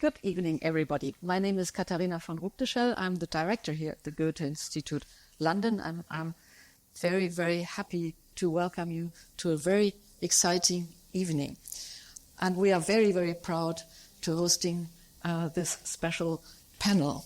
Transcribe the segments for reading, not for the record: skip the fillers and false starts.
Good evening, everybody. My name is Katharina von Rupteschell. I'm the director here at the Goethe-Institut, London. I'm very, very happy to welcome you to a very exciting evening. And we are very, very proud to hosting this special panel.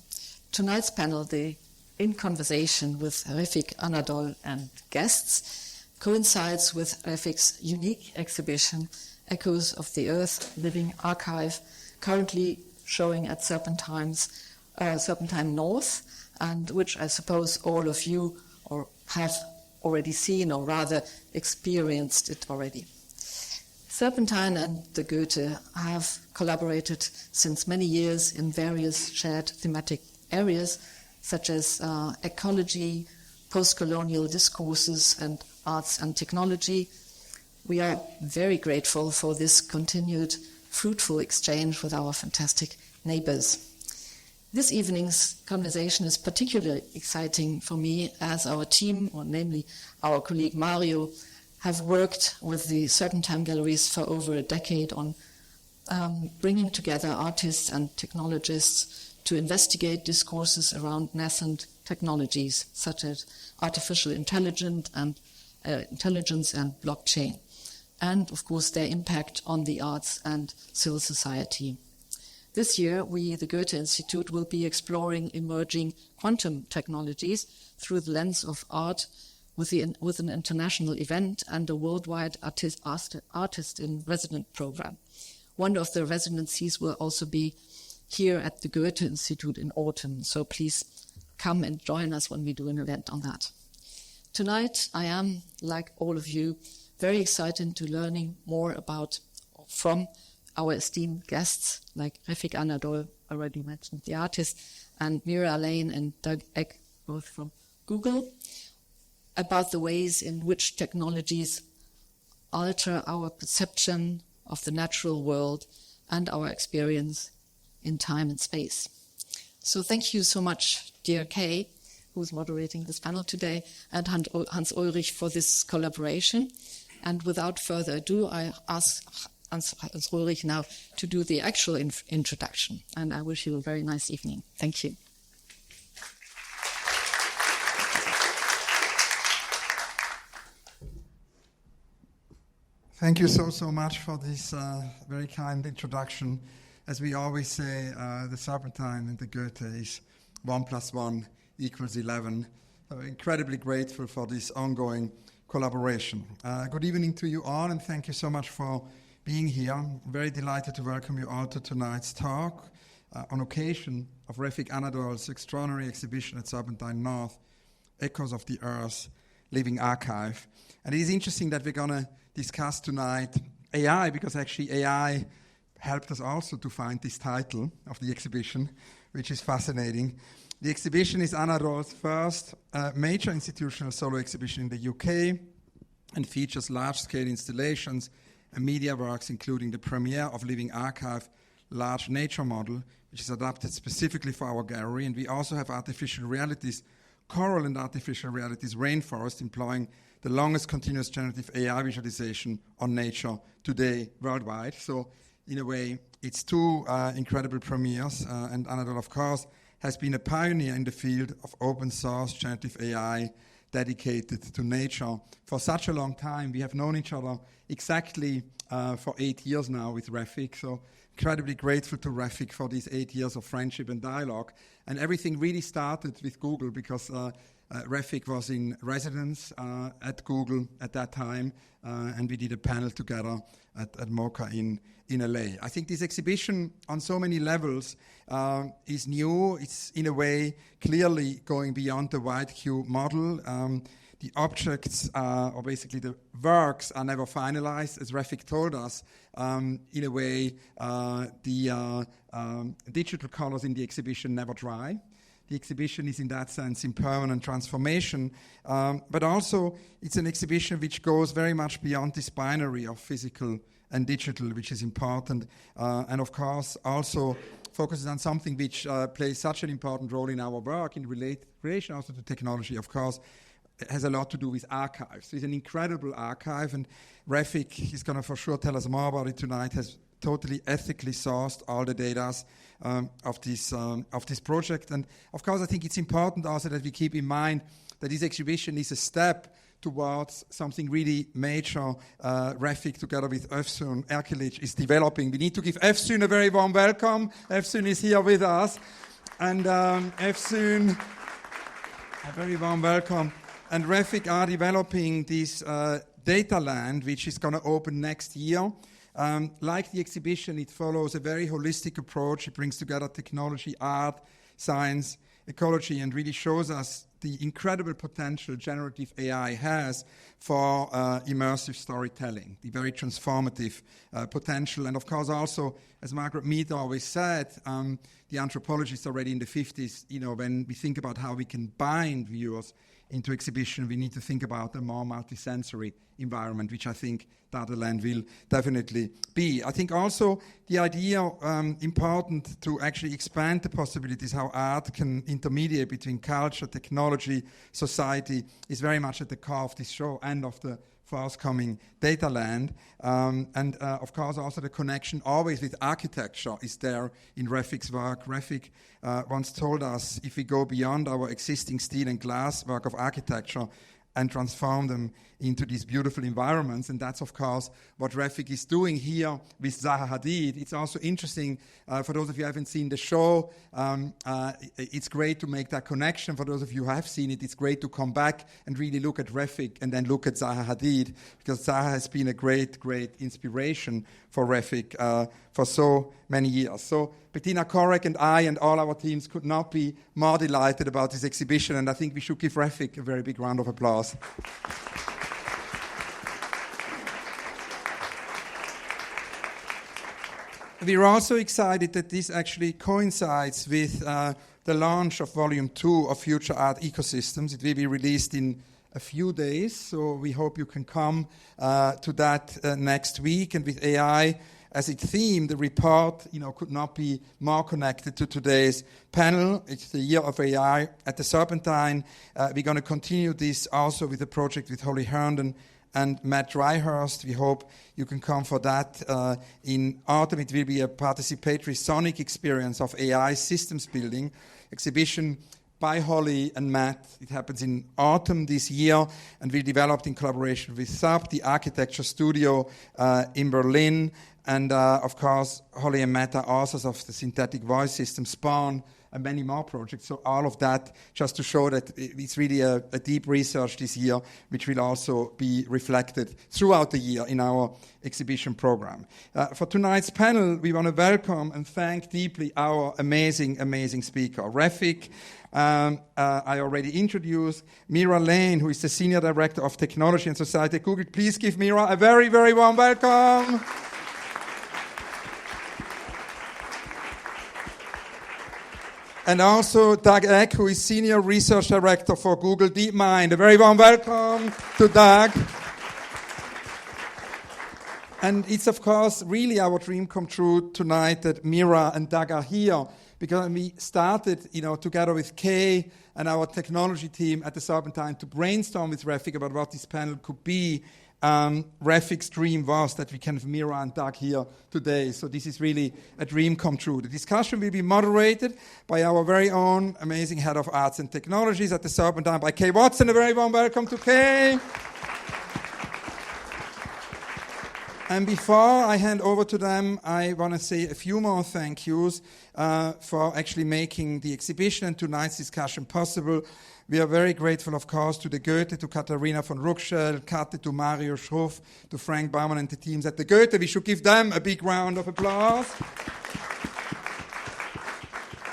Tonight's panel, the In Conversation with Refik Anadol and guests, coincides with Refik's unique exhibition, Echoes of the Earth, Living Archive, currently showing at Serpentine North, and which I suppose all of you or have already seen, or rather experienced it already. Serpentine and the Goethe have collaborated since many years in various shared thematic areas, such as ecology, post-colonial discourses, and arts and technology. We are very grateful for this continued fruitful exchange with our fantastic neighbors. This evening's conversation is particularly exciting for me, as our team, or namely our colleague Mario, have worked with the Serpentine Galleries for over a decade on bringing together artists and technologists to investigate discourses around nascent technologies such as artificial intelligence and blockchain, and of course their impact on the arts and civil society. This year, we, the Goethe-Institut, will be exploring emerging quantum technologies through the lens of art with an international event and a worldwide artist in resident program. One of the residencies will also be here at the Goethe-Institut in autumn, so please come and join us when we do an event on that. Tonight, I am, like all of you, very excited to learning more from our esteemed guests, like Refik Anadol, already mentioned, the artist, and Mira and Doug Eck, both from Google, about the ways in which technologies alter our perception of the natural world and our experience in time and space. So thank you so much, dear Kay, who's moderating this panel today, and Hans Ulrich for this collaboration. And without further ado, I ask Hans Ulrich now to do the actual introduction. And I wish you a very nice evening. Thank you. Thank you so much for this very kind introduction. As we always say, the Serpentine and the Goethe is 1 + 1 = 11. So incredibly grateful for this ongoing collaboration. Good evening to you all, and thank you so much for being here. I'm very delighted to welcome you all to tonight's talk on occasion of Refik Anadol's extraordinary exhibition at Serpentine North, Echoes of the Earth, Living Archive. And it is interesting that we're going to discuss tonight AI, because actually AI helped us also to find this title of the exhibition, which is fascinating. The exhibition is Anadol's first major institutional solo exhibition in the UK and features large-scale installations and media works, including the premiere of Living Archive large nature model, which is adapted specifically for our gallery. And we also have artificial realities, coral and artificial realities rainforest, employing the longest continuous generative AI visualization on nature today worldwide. So in a way, it's two incredible premieres, and Anadol, of course, has been a pioneer in the field of open source generative AI dedicated to nature for such a long time. We have known each other exactly for 8 years now with Refik, so incredibly grateful to Refik for these 8 years of friendship and dialogue. And everything really started with Google, because Refik was in residence at Google at that time, and we did a panel together at MoCA in LA. I think this exhibition on so many levels is new. It's in a way clearly going beyond the white cube model. The objects, or basically the works, are never finalized. As Refik told us, in a way, the digital colors in the exhibition never dry. The exhibition is in that sense in permanent transformation, but also it's an exhibition which goes very much beyond this binary of physical and digital, which is important, and of course also focuses on something which plays such an important role in our work in relation also to technology. Of course, it has a lot to do with archives. It's an incredible archive, and Refik is going to for sure tell us more about it tonight, has totally ethically sourced all the data of this project. And of course, I think it's important also that we keep in mind that this exhibition is a step towards something really major. Refik, together with Efsun Erkilic, is developing. We need to give Efsun a very warm welcome. Efsun is here with us. And Efsun, a very warm welcome. And Refik are developing this data land, which is going to open next year. Like the exhibition, it follows a very holistic approach. It brings together technology, art, science, ecology, and really shows us the incredible potential generative AI has for immersive storytelling, the very transformative potential. And of course also, as Margaret Mead always said, the anthropologists already in the 50s, when we think about how we can bind viewers into exhibition, we need to think about a more multisensory environment, which I think Dataland will definitely be. I think also the idea important to actually expand the possibilities how art can intermediate between culture, technology, society is very much at the core of this show and of the forthcoming Dataland. And of course also the connection always with architecture is there in Refik's work. Refik once told us, if we go beyond our existing steel and glass work of architecture and transform them into these beautiful environments, and that's of course what Refik is doing here with Zaha Hadid. It's also interesting, for those of you who haven't seen the show, it's great to make that connection. For those of you who have seen it, it's great to come back and really look at Refik and then look at Zaha Hadid, because Zaha has been a great inspiration for Refik for so many years. So Bettina Korek and I and all our teams could not be more delighted about this exhibition, and I think we should give Refik a very big round of applause. We're also excited that this actually coincides with the launch of Volume 2 of Future Art Ecosystems. It will be released in a few days, so we hope you can come to that next week. And with AI as its theme, the report could not be more connected to today's panel. It's the year of AI at the Serpentine. We're going to continue this also with a project with Holly Herndon and Matt Dryhurst. We hope you can come for that. In autumn, it will be a participatory sonic experience of AI systems building exhibition by Holly and Matt. It happens in autumn this year, and we developed in collaboration with SAP, the architecture studio in Berlin. And of course, Holly and Matt are authors of the synthetic voice system Spawn and many more projects. So all of that just to show that it's really a deep research this year, which will also be reflected throughout the year in our exhibition program. For tonight's panel, we want to welcome and thank deeply our amazing speaker, Refik. I already introduced Mira Lane, who is the Senior Director of Technology and Society at Google. Please give Mira a very warm welcome. And also Doug Eck, who is Senior Research Director for Google DeepMind. A very warm welcome to Doug. And it's, of course, really our dream come true tonight that Mira and Doug are here, because we started, together with Kay and our technology team at the Serpentine to brainstorm with Refik about what this panel could be. Refik's dream was that we can have Mira and Doug here today. So this is really a dream come true. The discussion will be moderated by our very own amazing Head of Arts and Technologies at the Serpentine, by Kay Watson. A very warm welcome to Kay. And before I hand over to them, I want to say a few more thank yous for actually making the exhibition and tonight's discussion possible. We are very grateful, of course, to the Goethe, to Katharina von Ruckschell, Kate, to Mario Schruff, to Frank Baumann and the teams at the Goethe. We should give them a big round of applause.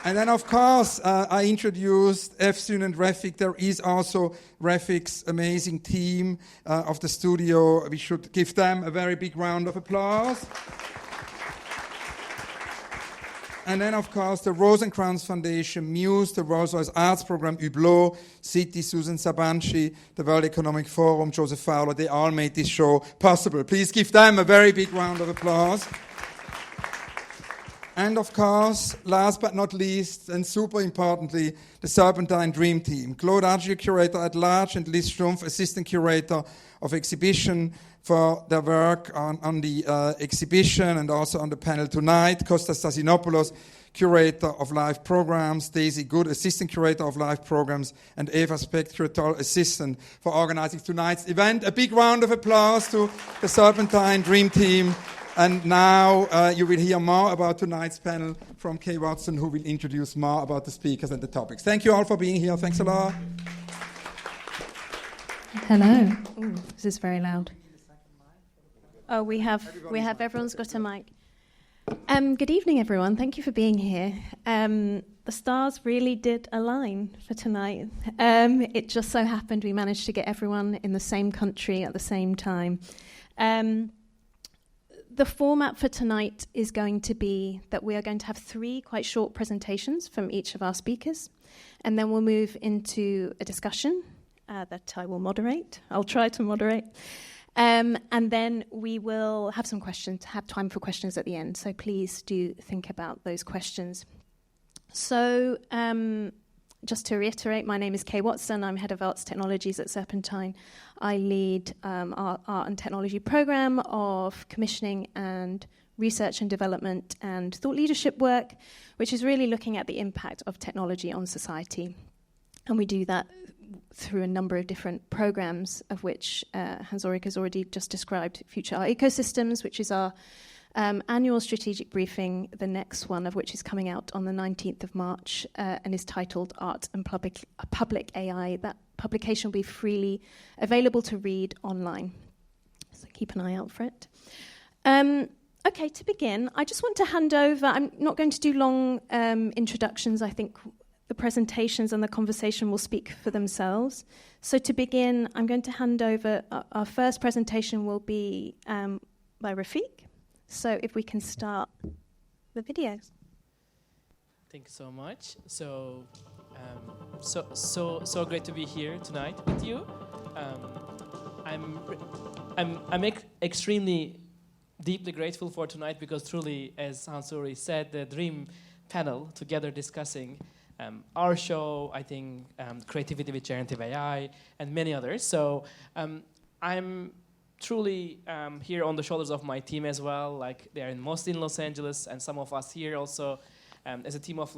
And then, of course, I introduced Efsun and Refik. There is also Refik's amazing team of the studio. We should give them a very big round of applause. And then, of course, the Rosencrantz Foundation, Muse, the Rolls-Royce Arts Program, Hublot, City, Susan Sabanci, the World Economic Forum, Joseph Fowler, they all made this show possible. Please give them a very big round of applause. And of course, last but not least, and super importantly, the Serpentine Dream Team. Claude Argier, Curator at Large, and Liz Strumpf, Assistant Curator of Exhibition, for their work on the exhibition and also on the panel tonight. Kostas Stasinopoulos, Curator of Live Programs, Daisy Good, Assistant Curator of Live Programs, and Eva Speck, Curatorial Assistant for organizing tonight's event. A big round of applause to the Serpentine Dream Team. And now you will hear more about tonight's panel from Kay Watson, who will introduce more about the speakers and the topics. Thank you all for being here. Thanks a lot. Hello. Ooh, this is very loud. Oh, we have everyone's got a mic. Good evening, everyone. Thank you for being here. The stars really did align for tonight. It just so happened we managed to get everyone in the same country at the same time. The format for tonight is going to be that we are going to have 3 quite short presentations from each of our speakers, and then we'll move into a discussion that I will moderate. I'll try to moderate. And then we will have some questions, have time for questions at the end. So please do think about those questions. So just to reiterate, my name is Kay Watson. I'm Head of Arts Technologies at Serpentine. I lead our art and technology program of commissioning and research and development and thought leadership work, which is really looking at the impact of technology on society. And we do that through a number of different programs, of which Hans Ulrich has already just described Future Art Ecosystems, which is our annual strategic briefing, the next one of which is coming out on the 19th of March and is titled Art and Public AI. That publication will be freely available to read online, so keep an eye out for it. Okay, to begin, I just want to hand over. I'm not going to do long introductions. I think the presentations and the conversation will speak for themselves. So to begin, I'm going to hand over. Our first presentation will be by Refik. So if we can start the videos. Thank you so much. So great to be here tonight with you. I'm extremely deeply grateful for tonight because truly, as Hans Ulrich said, the Dream panel together discussing our show, I think, creativity with generative AI, and many others. So I'm truly here on the shoulders of my team as well. Like they are mostly in Los Angeles, and some of us here also as a team of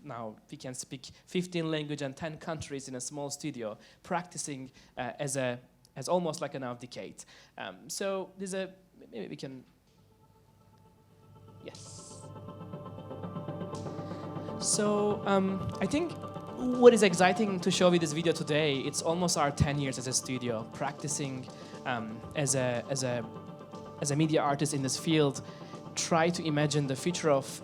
now we can speak 15 languages and 10 countries in a small studio, practicing as almost like an half decade. So there's maybe we can, yes. So I think what is exciting to show you this video today, it's almost our 10 years as a studio, practicing as a media artist in this field, try to imagine the future of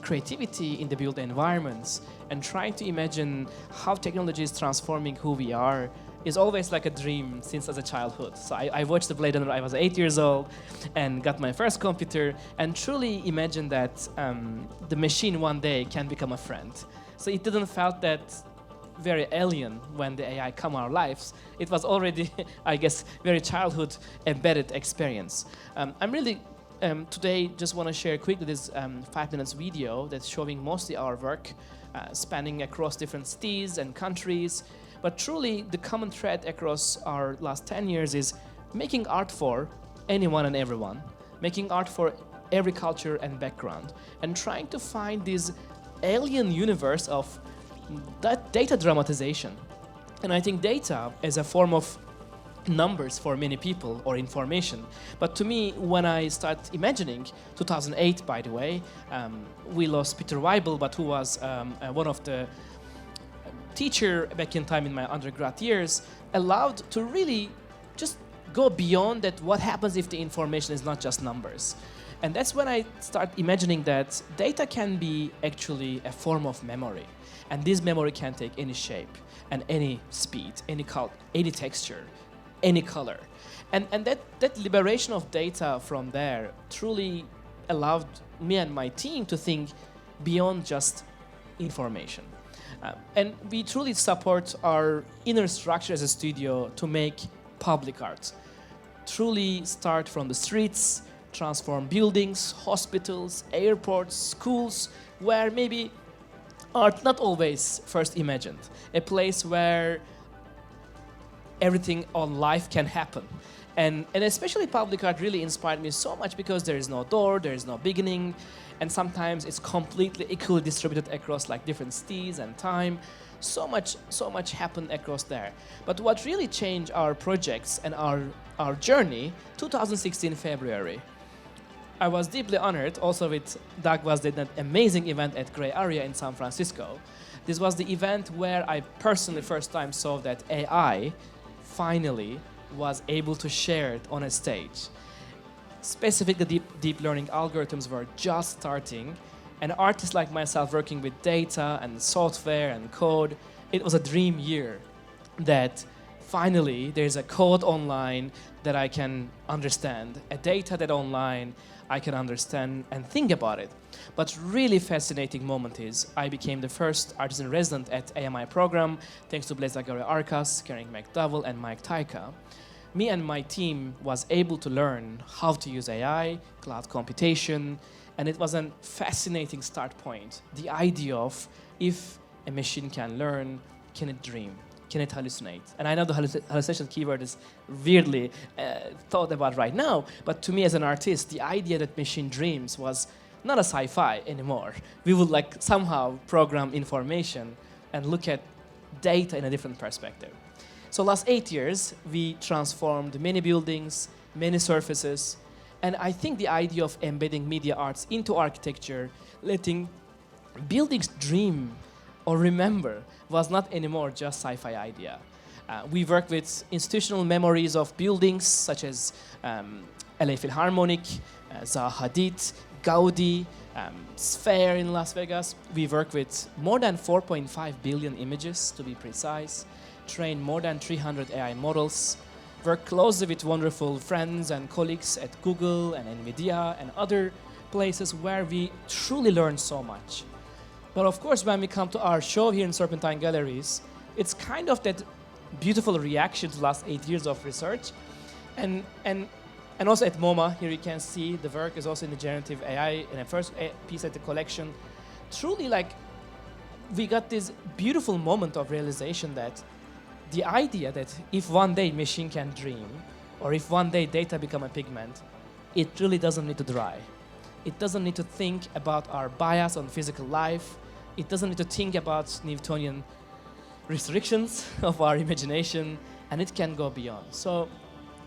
creativity in the built environments, and trying to imagine how technology is transforming who we are is always like a dream since as a childhood. So I watched the Blade Runner when I was 8 years old and got my first computer and truly imagined that the machine one day can become a friend. So it didn't felt that very alien when the AI come our lives. It was already, I guess, very childhood embedded experience. I'm really today just want to share quickly this 5 minutes video that's showing mostly our work spanning across different cities and countries. But truly, the common thread across our last 10 years is making art for anyone and everyone, making art for every culture and background, and trying to find this alien universe of that data dramatization. And I think data is a form of numbers for many people or information. But to me, when I start imagining, 2008, by the way, we lost Peter Weibel, but who was one of the teacher back in time in my undergrad years, allowed to really just go beyond that. What happens if the information is not just numbers? And that's when I start imagining that data can be actually a form of memory. And this memory can take any shape and any speed, any texture, any color. And that liberation of data from there truly allowed me and my team to think beyond just information. And we truly support our inner structure as a studio to make public art. Truly start from the streets, transform buildings, hospitals, airports, schools, where maybe art not always first imagined. A place where everything on life can happen. And especially public art really inspired me so much because there is no door, there is no beginning, and sometimes it's completely equally distributed across like different cities and time. So much happened across there. But what really changed our projects and our journey, 2016 February. I was deeply honored, also with Doug was did that amazing event at Gray Area in San Francisco. This was the event where I personally first time saw that AI finally was able to share it on a stage. Specifically, deep learning algorithms were just starting, and artists like myself working with data and software and code, it was a dream year that finally there's a code online that I can understand, a data that online I can understand and think about it. But really fascinating moment is I became the first artist in resident at AMI program, thanks to Blaise Agare Arcas, Karen McDowell, and Mike Taika. Me and my team was able to learn how to use AI, cloud computation, and it was a fascinating start point. The idea of if a machine can learn, can it dream? Can it hallucinate? And I know the hallucination keyword is weirdly thought about right now, but to me as an artist, the idea that machine dreams was not a sci-fi anymore. We would like somehow program information and look at data in a different perspective. So last 8 years, we transformed many buildings, many surfaces, and I think the idea of embedding media arts into architecture, letting buildings dream or remember was not anymore just sci-fi idea. We work with institutional memories of buildings such as LA Philharmonic, Zaha Hadid, Gaudi, Sphere in Las Vegas. We work with more than 4.5 billion images, to be precise, train more than 300 AI models, work closely with wonderful friends and colleagues at Google and NVIDIA and other places where we truly learn so much. But of course, when we come to our show here in Serpentine Galleries, it's kind of that beautiful reaction to the last 8 years of research. And also at MoMA, here you can see the work is also in the generative AI in a first piece at the collection. Truly, like, we got this beautiful moment of realization that the idea that if one day machine can dream, or if one day data become a pigment, it really doesn't need to dry. It doesn't need to think about our bias on physical life. It doesn't need to think about Newtonian restrictions of our imagination, and it can go beyond. So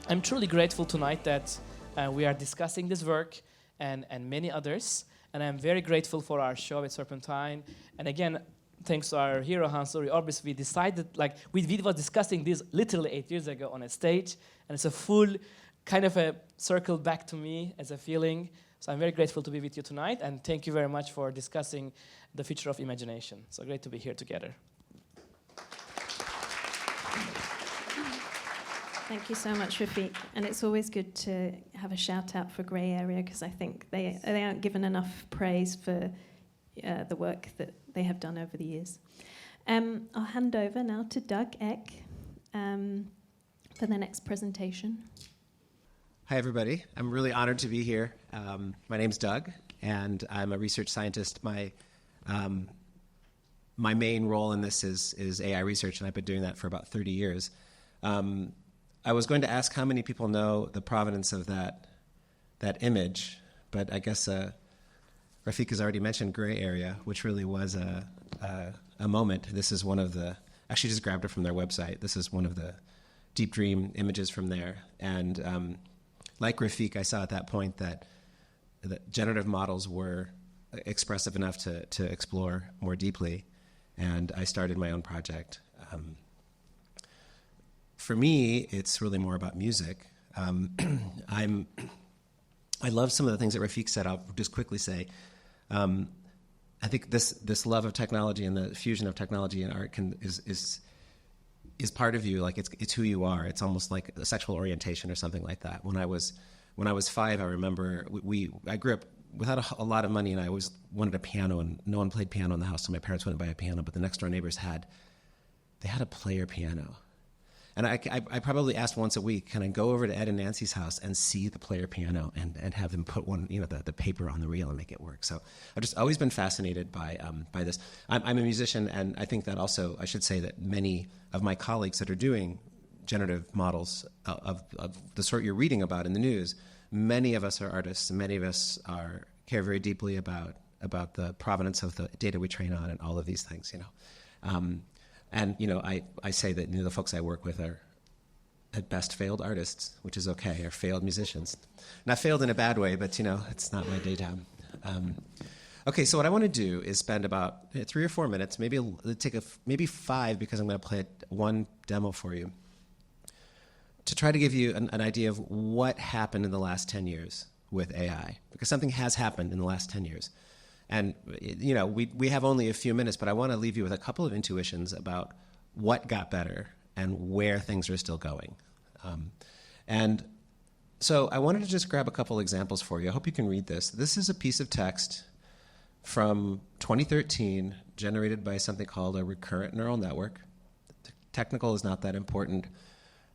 I'm truly grateful tonight that we are discussing this work and many others, and I'm very grateful for our show at Serpentine. And again, thanks to our hero, Hans Ulrich Obrist, we decided, like, we were discussing this literally 8 years ago on a stage, and it's a full kind of a circle back to me as a feeling. So I'm very grateful to be with you tonight, and thank you very much for discussing the future of imagination. So great to be here together. Thank you so much, Refik. And it's always good to have a shout out for Grey Area, because I think they aren't given enough praise for the work that they have done over the years. I'll hand over now to Doug Eck for the next presentation. Hi, everybody. I'm really honored to be here. My name's Doug, and I'm a research scientist. My main role in this is AI research, and I've been doing that for about 30 years. I was going to ask how many people know the provenance of that image, but I guess Refik has already mentioned Gray Area, which really was a moment. This is one of the, actually just grabbed it from their website. This is one of the Deep Dream images from there. And like Refik, I saw at that point that generative models were expressive enough to explore more deeply, and I started my own project. For me, it's really more about music. I love some of the things that Refik said. I'll just quickly say, I think this love of technology and the fusion of technology and art is part of you. Like it's who you are. It's almost like a sexual orientation or something like that. When I was 5, I remember I grew up without a lot of money, and I always wanted a piano, and no one played piano in the house, so my parents wouldn't buy a piano. But the next door neighbors had a player piano, And I probably asked once a week, can I go over to Ed and Nancy's house and see the player piano and have them put the paper on the reel and make it work? So I've just always been fascinated by this. I'm a musician, and I think that also, I should say that many of my colleagues that are doing generative models of the sort you're reading about in the news, many of us are artists, and many of us care very deeply about the provenance of the data we train on and all of these things, And I say that the folks I work with are at best failed artists, which is okay, or failed musicians. Not failed in a bad way, but it's not my day job. Okay, so what I want to do is spend about 3 or 4 minutes, maybe maybe 5, because I'm going to play one demo for you, to try to give you an idea of what happened in the last 10 years with AI, because something has happened in the last 10 years. And, we have only a few minutes, but I want to leave you with a couple of intuitions about what got better and where things are still going. And so I wanted to just grab a couple examples for you. I hope you can read this. This is a piece of text from 2013 generated by something called a recurrent neural network. The technical is not that important.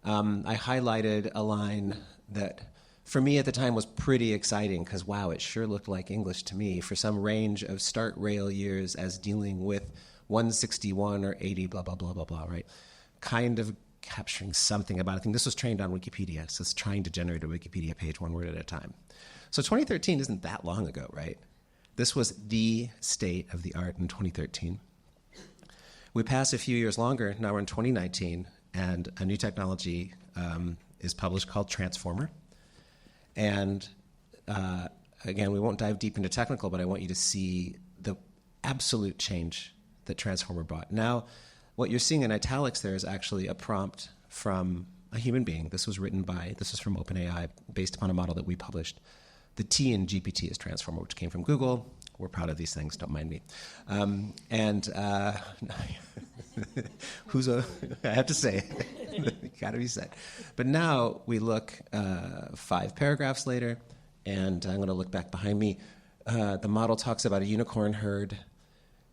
I highlighted a line that for me at the time was pretty exciting because, wow, it sure looked like English to me for some range of start rail years as dealing with 161 or 80, blah, blah, blah, blah, blah, right? Kind of capturing something about it. I think this was trained on Wikipedia, so it's trying to generate a Wikipedia page one word at a time. So 2013 isn't that long ago, right? This was the state of the art in 2013. We pass a few years longer, now we're in 2019, and a new technology is published called Transformer. And again, we won't dive deep into technical, but I want you to see the absolute change that Transformer brought. Now, what you're seeing in italics there is actually a prompt from a human being. This was from OpenAI, based upon a model that we published. The T in GPT is Transformer, which came from Google. We're proud of these things, don't mind me. I have to say, gotta be said. But now we look 5 paragraphs later, and I'm gonna look back behind me. The model talks about a unicorn herd,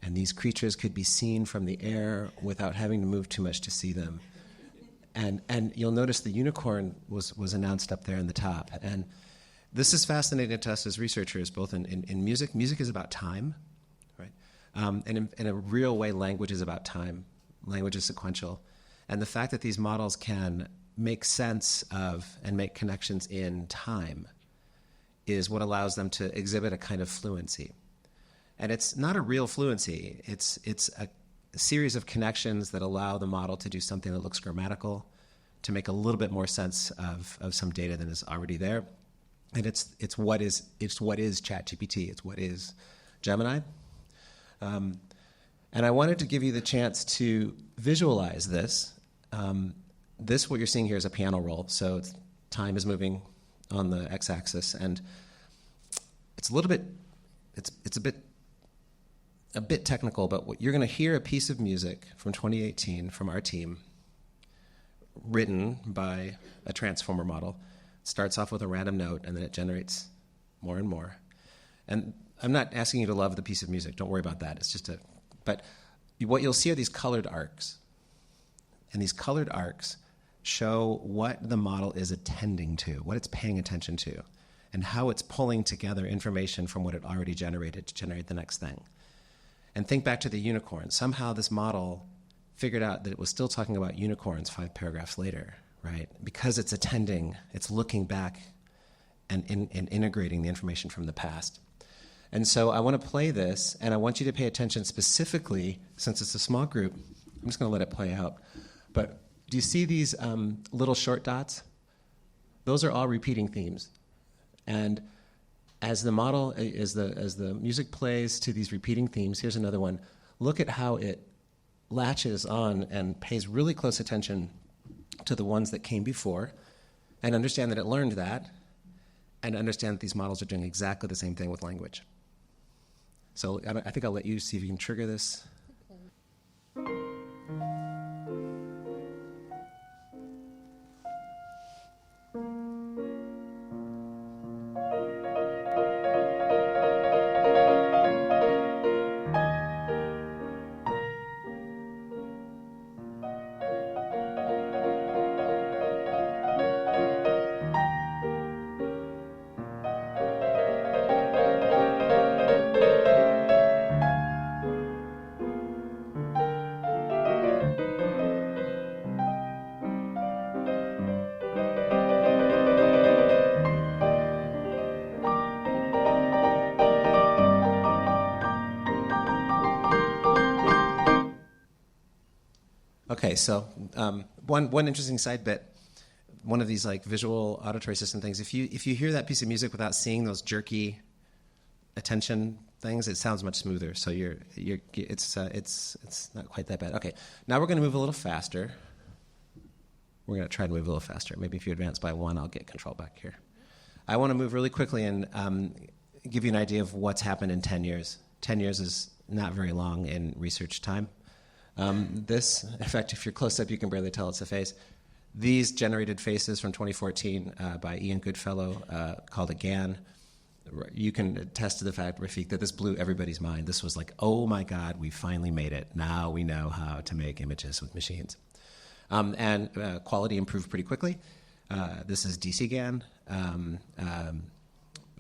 and these creatures could be seen from the air without having to move too much to see them. And you'll notice the unicorn was announced up there in the top. And this is fascinating to us as researchers, both in music. Music is about time, right? And in a real way, language is about time. Language is sequential. And the fact that these models can make sense of and make connections in time is what allows them to exhibit a kind of fluency. And it's not a real fluency. It's a series of connections that allow the model to do something that looks grammatical, to make a little bit more sense of some data than is already there. And it's what is ChatGPT. It's what is Gemini. And I wanted to give you the chance to visualize this. What you're seeing here is a piano roll. So time is moving on the x-axis, and it's a bit technical, but what you're going to hear a piece of music from 2018 from our team, written by a transformer model. It starts off with a random note, and then it generates more and more. And I'm not asking you to love the piece of music. Don't worry about that. But what you'll see are these colored arcs. And these colored arcs show what the model is attending to, what it's paying attention to, and how it's pulling together information from what it already generated to generate the next thing. And think back to the unicorn. Somehow this model figured out that it was still talking about unicorns 5 paragraphs later, right? Because it's looking back and integrating the information from the past. And so I want to play this, and I want you to pay attention specifically, since it's a small group. I'm just going to let it play out. But do you see these little short dots? Those are all repeating themes. And as the music plays to these repeating themes, here's another one. Look at how it latches on and pays really close attention to the ones that came before, and understand that it learned that, and understand that these models are doing exactly the same thing with language. So I think I'll let you see if you can trigger this. Okay, so one interesting side bit, one of these like visual auditory system things. If you hear that piece of music without seeing those jerky attention things, it sounds much smoother. So it's not quite that bad. Okay, now we're going to move a little faster. We're going to try to move a little faster. Maybe if you advance by one, I'll get control back here. I want to move really quickly and give you an idea of what's happened in 10 years. 10 years is not very long in research time. This, in fact, if you're close up, you can barely tell it's a face. These generated faces from 2014 by Ian Goodfellow called a GAN. You can attest to the fact, Refik, that this blew everybody's mind. This was like, oh my God, we finally made it. Now we know how to make images with machines. And quality improved pretty quickly. This is DC GAN.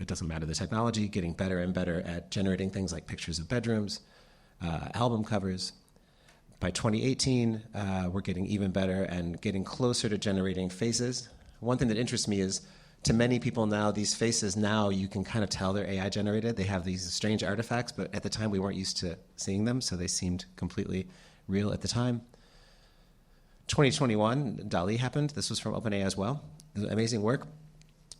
It doesn't matter the technology, getting better and better at generating things like pictures of bedrooms, album covers. By 2018, we're getting even better and getting closer to generating faces. One thing that interests me is, to many people now, these faces now, you can kind of tell they're AI generated. They have these strange artifacts, but at the time we weren't used to seeing them, so they seemed completely real at the time. 2021, DALL-E happened. This was from OpenAI as well. Amazing work.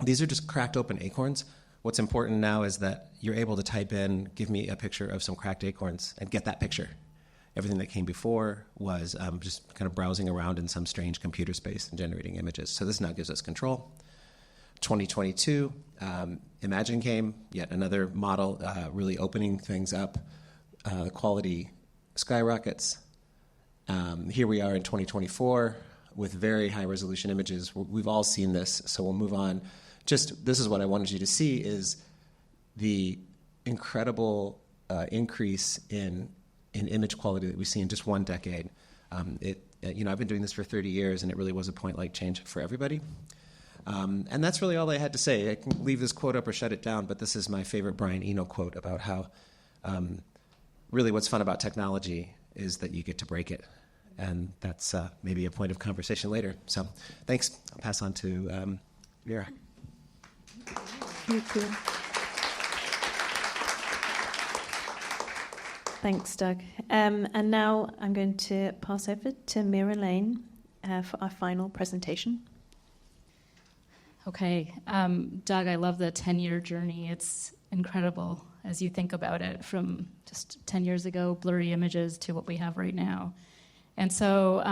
These are just cracked open acorns. What's important now is that you're able to type in, give me a picture of some cracked acorns, and get that picture. Everything that came before was just kind of browsing around in some strange computer space and generating images. So this now gives us control. 2022, Imagine came, yet another model really opening things up. The quality skyrockets. Here we are in 2024 with very high resolution images. We've all seen this, so we'll move on. Just this is what I wanted you to see is the incredible increase in image quality that we see in just one decade. I've been doing this for 30 years, and it really was a point-like change for everybody. And that's really all I had to say. I can leave this quote up or shut it down, but this is my favorite Brian Eno quote about how really what's fun about technology is that you get to break it. And that's maybe a point of conversation later. So thanks. I'll pass on to Mira. Thank you. Thanks, Doug. And now I'm going to pass over to Mira Lane for our final presentation. Okay. Doug, I love the 10-year journey. It's incredible as you think about it, from just 10 years ago, blurry images, to what we have right now. And so,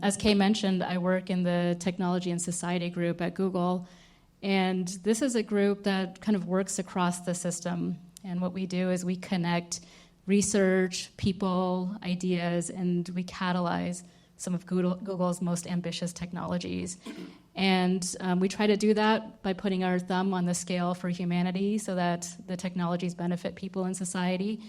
as Kay mentioned, I work in the Technology and Society group at Google. And this is a group that kind of works across the system. And what we do is we connect research, people, ideas, and we catalyze some of Google's most ambitious technologies. And we try to do that by putting our thumb on the scale for humanity so that the technologies benefit people in society.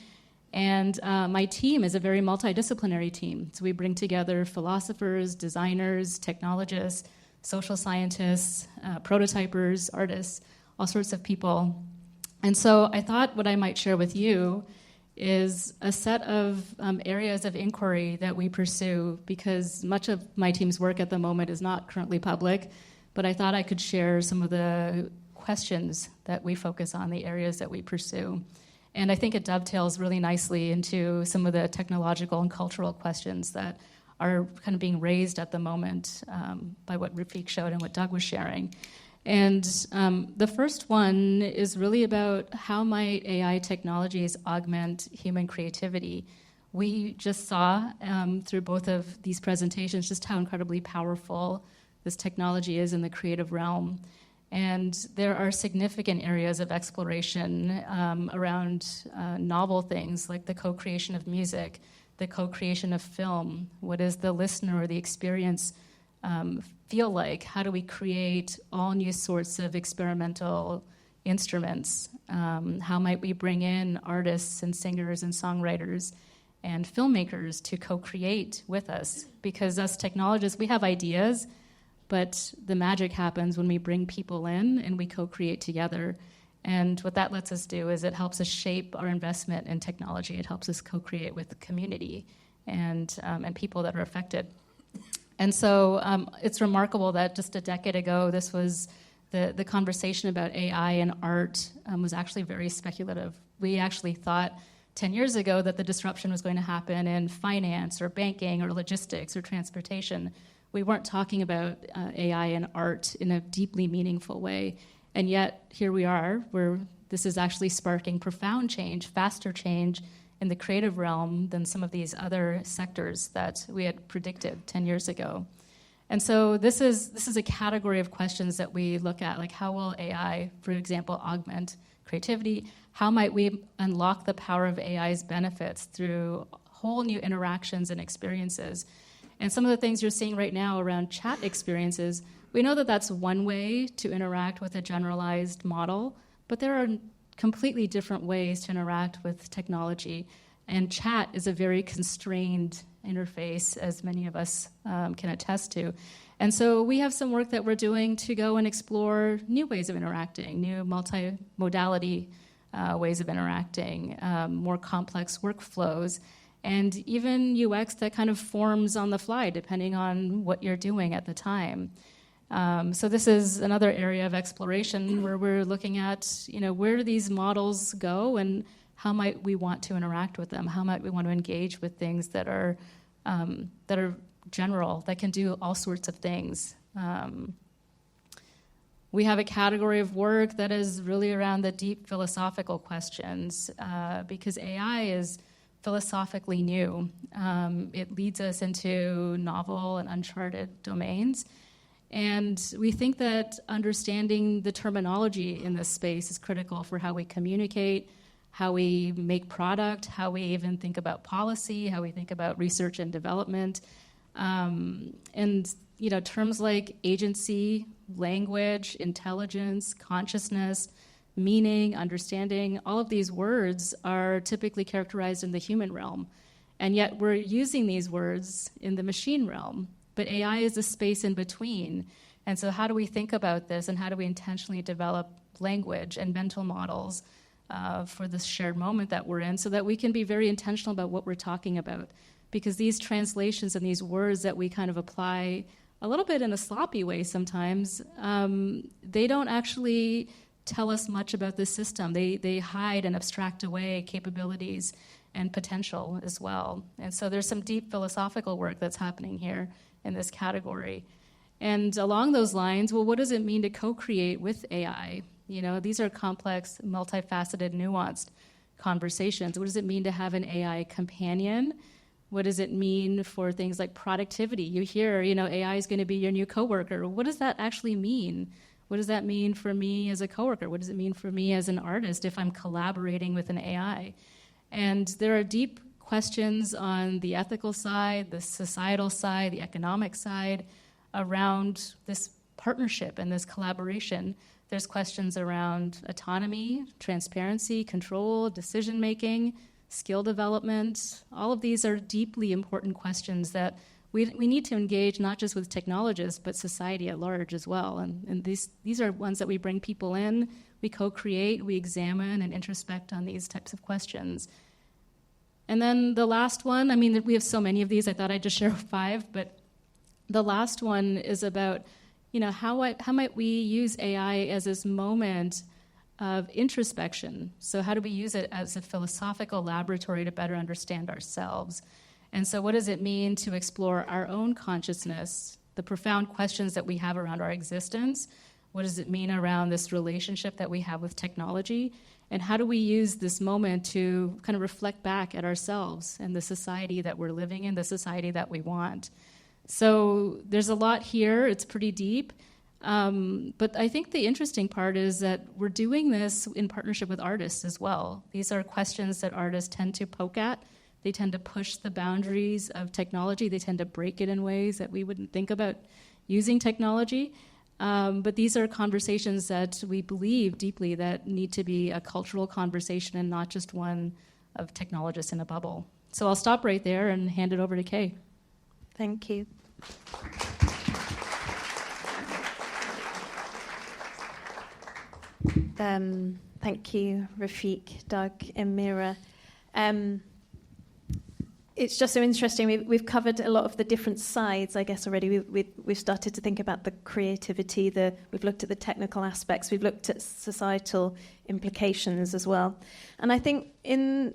And my team is a very multidisciplinary team. So we bring together philosophers, designers, technologists, social scientists, prototypers, artists, all sorts of people. And so I thought what I might share with you is a set of areas of inquiry that we pursue, because much of my team's work at the moment is not currently public, but I thought I could share some of the questions that we focus on, the areas that we pursue. And I think it dovetails really nicely into some of the technological and cultural questions that are kind of being raised at the moment by what Refik showed and what Doug was sharing. And the first one is really about how might AI technologies augment human creativity. We just saw through both of these presentations just how incredibly powerful this technology is in the creative realm. And there are significant areas of exploration around novel things like the co-creation of music, the co-creation of film. What does the listener or the experience feel like? How do we create all new sorts of experimental instruments? How might we bring in artists and singers and songwriters and filmmakers to co-create with us? Because us technologists, we have ideas, but the magic happens when we bring people in and we co-create together. And what that lets us do is it helps us shape our investment in technology. It helps us co-create with the community and people that are affected. And so it's remarkable that just a decade ago, this was the conversation about AI and art was actually very speculative. We actually thought 10 years ago that the disruption was going to happen in finance or banking or logistics or transportation. We weren't talking about AI and art in a deeply meaningful way. And yet, here we are, where this is actually sparking profound change, faster change in the creative realm than some of these other sectors that we had predicted 10 years ago. And so this is a category of questions that we look at, like how will AI, for example, augment creativity? How might we unlock the power of AI's benefits through whole new interactions and experiences? And some of the things you're seeing right now around chat experiences, we know that that's one way to interact with a generalized model, but there are completely different ways to interact with technology. And chat is a very constrained interface, as many of us can attest to. And so we have some work that we're doing to go and explore new ways of interacting, new multimodality ways of interacting, more complex workflows, and even UX that kind of forms on the fly, depending on what you're doing at the time. So this is another area of exploration where we're looking at, where do these models go and how might we want to interact with them? How might we want to engage with things that are general, that can do all sorts of things? We have a category of work that is really around the deep philosophical questions, because AI is philosophically new. It leads us into novel and uncharted domains. And we think that understanding the terminology in this space is critical for how we communicate, how we make product, how we even think about policy, how we think about research and development. And terms like agency, language, intelligence, consciousness, meaning, understanding, all of these words are typically characterized in the human realm. And yet we're using these words in the machine realm. But AI is a space in between. And so how do we think about this, and how do we intentionally develop language and mental models for this shared moment that we're in, so that we can be very intentional about what we're talking about? Because these translations and these words that we kind of apply a little bit in a sloppy way sometimes, they don't actually tell us much about the system. They hide and abstract away capabilities and potential as well. And so there's some deep philosophical work that's happening here in this category. And along those lines, well, what does it mean to co-create with AI? These are complex, multifaceted, nuanced conversations. What does it mean to have an AI companion? What does it mean for things like productivity? You hear, AI is going to be your new coworker. What does that actually mean? What does that mean for me as a coworker? What does it mean for me as an artist if I'm collaborating with an AI? And there are deep questions on the ethical side, the societal side, the economic side around this partnership and this collaboration. There's questions around autonomy, transparency, control, decision-making, skill development. All of these are deeply important questions that we need to engage not just with technologists, but society at large as well. And these are ones that we bring people in, we co-create, we examine and introspect on these types of questions. And then the last one, we have so many of these, I thought I'd just share 5, but the last one is about, how might we use AI as this moment of introspection? So how do we use it as a philosophical laboratory to better understand ourselves? And so what does it mean to explore our own consciousness, the profound questions that we have around our existence? What does it mean around this relationship that we have with technology? And how do we use this moment to kind of reflect back at ourselves and the society that we're living in, the society that we want? So there's a lot here. It's pretty deep. But I think the interesting part is that we're doing this in partnership with artists as well. These are questions that artists tend to poke at. They tend to push the boundaries of technology. They tend to break it in ways that we wouldn't think about using technology. But these are conversations that we believe deeply that need to be a cultural conversation and not just one of technologists in a bubble. So I'll stop right there and hand it over to Kay. Thank you. Thank you, Refik, Doug, and Mira. It's just so interesting. We've covered a lot of the different sides, I guess, already. We've started to think about the creativity. We've looked at the technical aspects. We've looked at societal implications as well. And I think in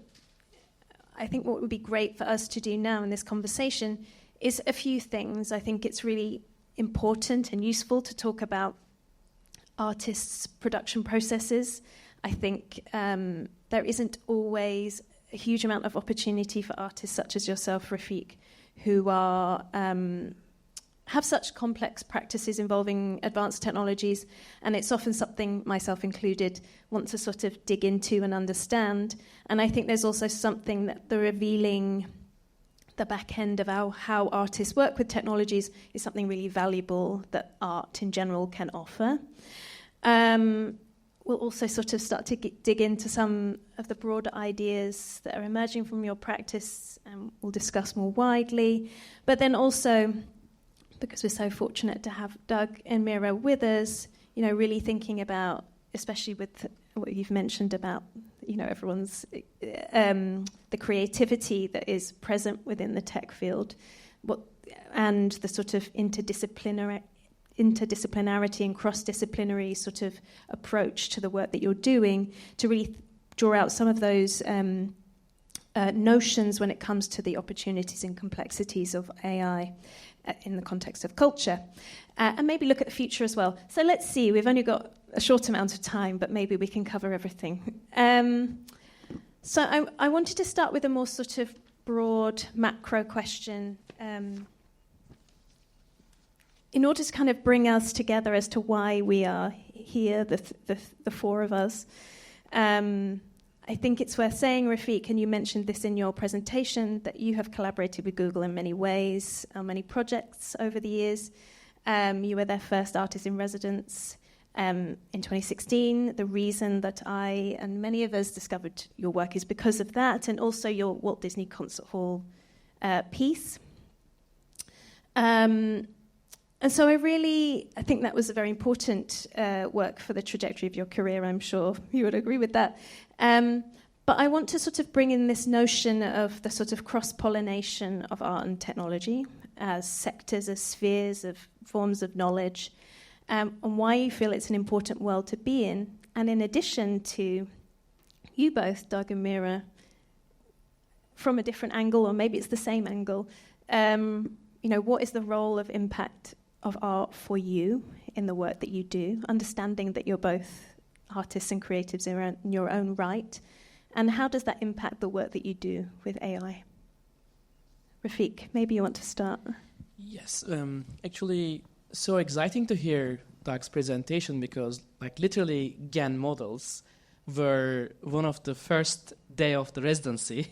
I think what would be great for us to do now in this conversation is a few things. I think it's really important and useful to talk about artists' production processes. I think there isn't always a huge amount of opportunity for artists such as yourself, Refik, who are have such complex practices involving advanced technologies, and it's often something, myself included, want to sort of dig into and understand. And I think there's also something that the revealing the back end of how artists work with technologies is something really valuable that art in general can offer. We'll also sort of start to dig into some of the broader ideas that are emerging from your practice, and we'll discuss more widely. But then also, because we're so fortunate to have Doug and Mira with us, really thinking about, especially with what you've mentioned about, everyone's the creativity that is present within the tech field, and the sort of interdisciplinarity and cross-disciplinary sort of approach to the work that you're doing, to really draw out some of those notions when it comes to the opportunities and complexities of AI in the context of culture, and maybe look at the future as well. So let's see, we've only got a short amount of time, but maybe we can cover everything. So I wanted to start with a more sort of broad macro question, in order to kind of bring us together as to why we are here, the four of us. I think it's worth saying, Refik, and you mentioned this in your presentation, that you have collaborated with Google in many ways, on many projects over the years. You were their first artist in residence in 2016. The reason that I and many of us discovered your work is because of that, and also your Walt Disney Concert Hall piece. And so I think that was a very important work for the trajectory of your career. I'm sure you would agree with that. But I want to sort of bring in this notion of the sort of cross-pollination of art and technology as sectors, as spheres, of forms of knowledge, and why you feel it's an important world to be in. And in addition to you both, Doug and Mira, from a different angle, or maybe it's the same angle, what is the role of impact of art for you in the work that you do, understanding that you're both artists and creatives in your own right, and how does that impact the work that you do with AI? Refik, maybe you want to start. Yes, actually, so exciting to hear Doug's presentation, because literally GAN models were one of the first day of the residency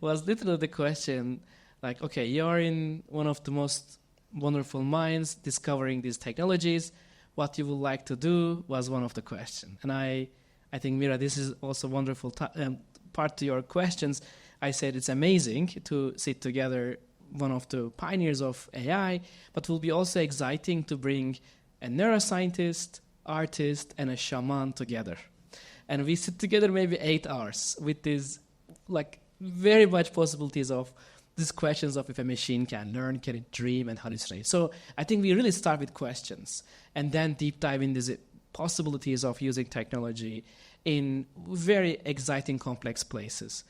was literally the question, okay, you're in one of the most wonderful minds discovering these technologies. What you would like to do was one of the questions. And I think, Mira, this is also a wonderful part to your questions. I said it's amazing to sit together, one of the pioneers of AI, but it will be also exciting to bring a neuroscientist, artist, and a shaman together. And we sit together maybe 8 hours with these very much possibilities of these questions of if a machine can learn, can it dream, and hallucinate. So I think we really start with questions and then deep dive in these possibilities of using technology in very exciting, complex places.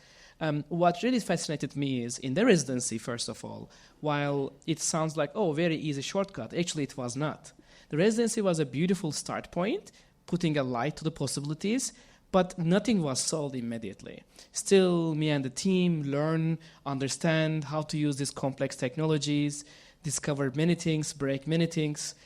What really fascinated me is in the residency, first of all, while it sounds like, very easy shortcut, actually it was not. The residency was a beautiful start point, putting a light to the possibilities, but nothing was solved immediately. Still, me and the team learn, understand how to use these complex technologies, discover many things, break many things.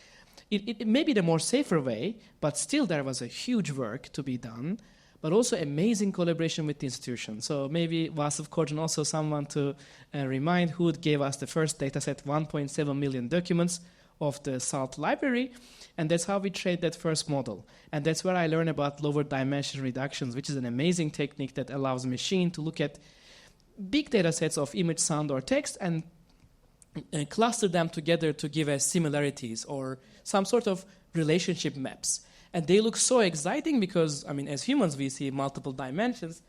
It may be the more safer way, but still there was a huge work to be done, but also amazing collaboration with the institution. So maybe Václav Korjan, also someone to remind, who gave us the first data set, 1.7 million documents of the SALT library, and that's how we trained that first model. And that's where I learned about lower dimension reductions, which is an amazing technique that allows a machine to look at big data sets of image, sound, or text and cluster them together to give us similarities or some sort of relationship maps. And they look so exciting because, as humans, we see multiple dimensions.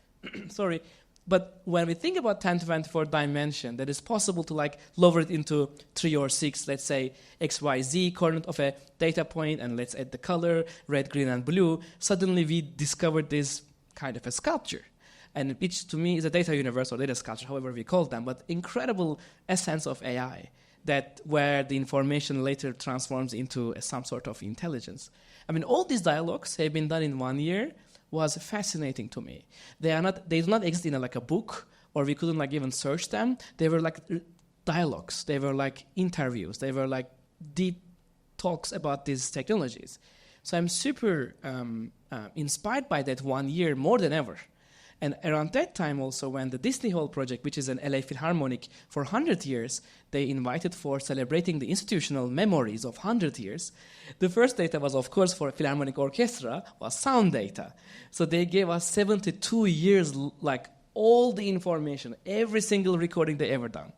Sorry. But when we think about 10 to 24 dimension, that is possible to lower it into 3 or 6, let's say XYZ coordinate of a data point, and let's add the color, red, green, and blue. Suddenly we discovered this kind of a sculpture. and which to me is a data universe or data sculpture, however we call them, but incredible essence of AI, that where the information later transforms into some sort of intelligence. I mean, all these dialogues have been done in 1 year, was fascinating to me. They do not exist in like a book, or we couldn't like even search them. They were like dialogues. They were like interviews. They were like deep talks about these technologies. So I'm super inspired by that 1 year more than ever. And around that time also, when the Disney Hall project, which is an LA Philharmonic for 100 years, they invited for celebrating the institutional memories of 100 years. The first data was, of course, for Philharmonic Orchestra, was sound data. So they gave us 72 years, like all the information, every single recording they ever done.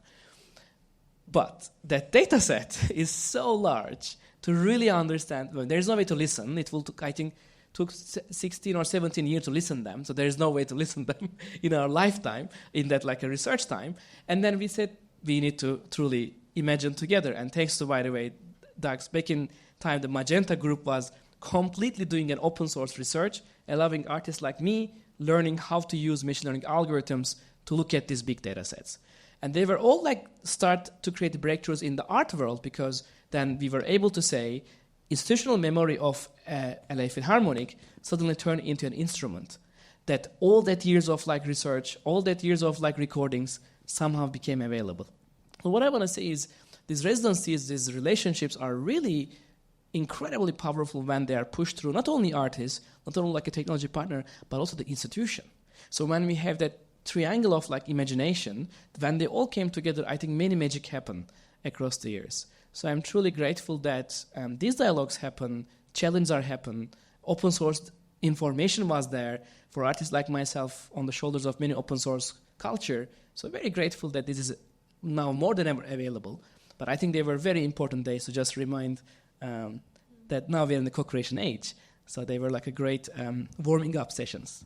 But that data set is so large to really understand. Well, there's no way to listen. It will, I think, took 16 or 17 years to listen them, so there's no way to listen them in our lifetime, in that like a research time. And then we said we need to truly imagine together. And thanks to, by the way, Doug's, back in time, the Magenta group was completely doing an open source research, allowing artists like me learning how to use machine learning algorithms to look at these big data sets. And they were all like start to create breakthroughs in the art world, because then we were able to say, institutional memory of LA Philharmonic suddenly turned into an instrument that all that years of like research, all that years of like recordings somehow became available. So what I want to say is these residencies, these relationships are really incredibly powerful when they are pushed through not only artists, not only like a technology partner, but also the institution. So when we have that triangle of like imagination, when they all came together, I think many magic happened across the years. So I'm truly grateful that these dialogues happen, challenges are happen, open source information was there for artists like myself on the shoulders of many open source culture. So very grateful that this is now more than ever available. But I think they were very important days to just remind that now we're in the co-creation age. So they were like a great warming up sessions.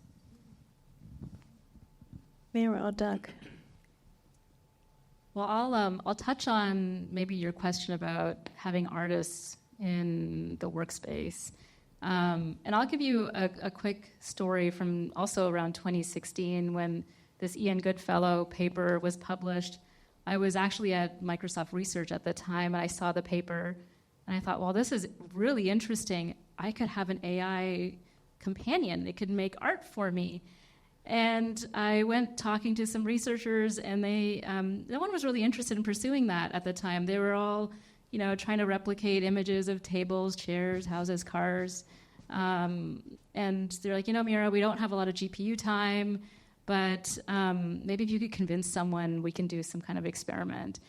Mira or Doug? Well, I'll touch on maybe your question about having artists in the workspace. And I'll give you a quick story from also around 2016 when this Ian Goodfellow paper was published. I was actually at Microsoft Research at the time, and I saw the paper, and I thought, well, this is really interesting. I could have an AI companion. It could make art for me. And I went talking to some researchers, and no one was really interested in pursuing that at the time. They were all, trying to replicate images of tables, chairs, houses, cars. And they're like, Mira, we don't have a lot of GPU time, but maybe if you could convince someone, we can do some kind of experiment.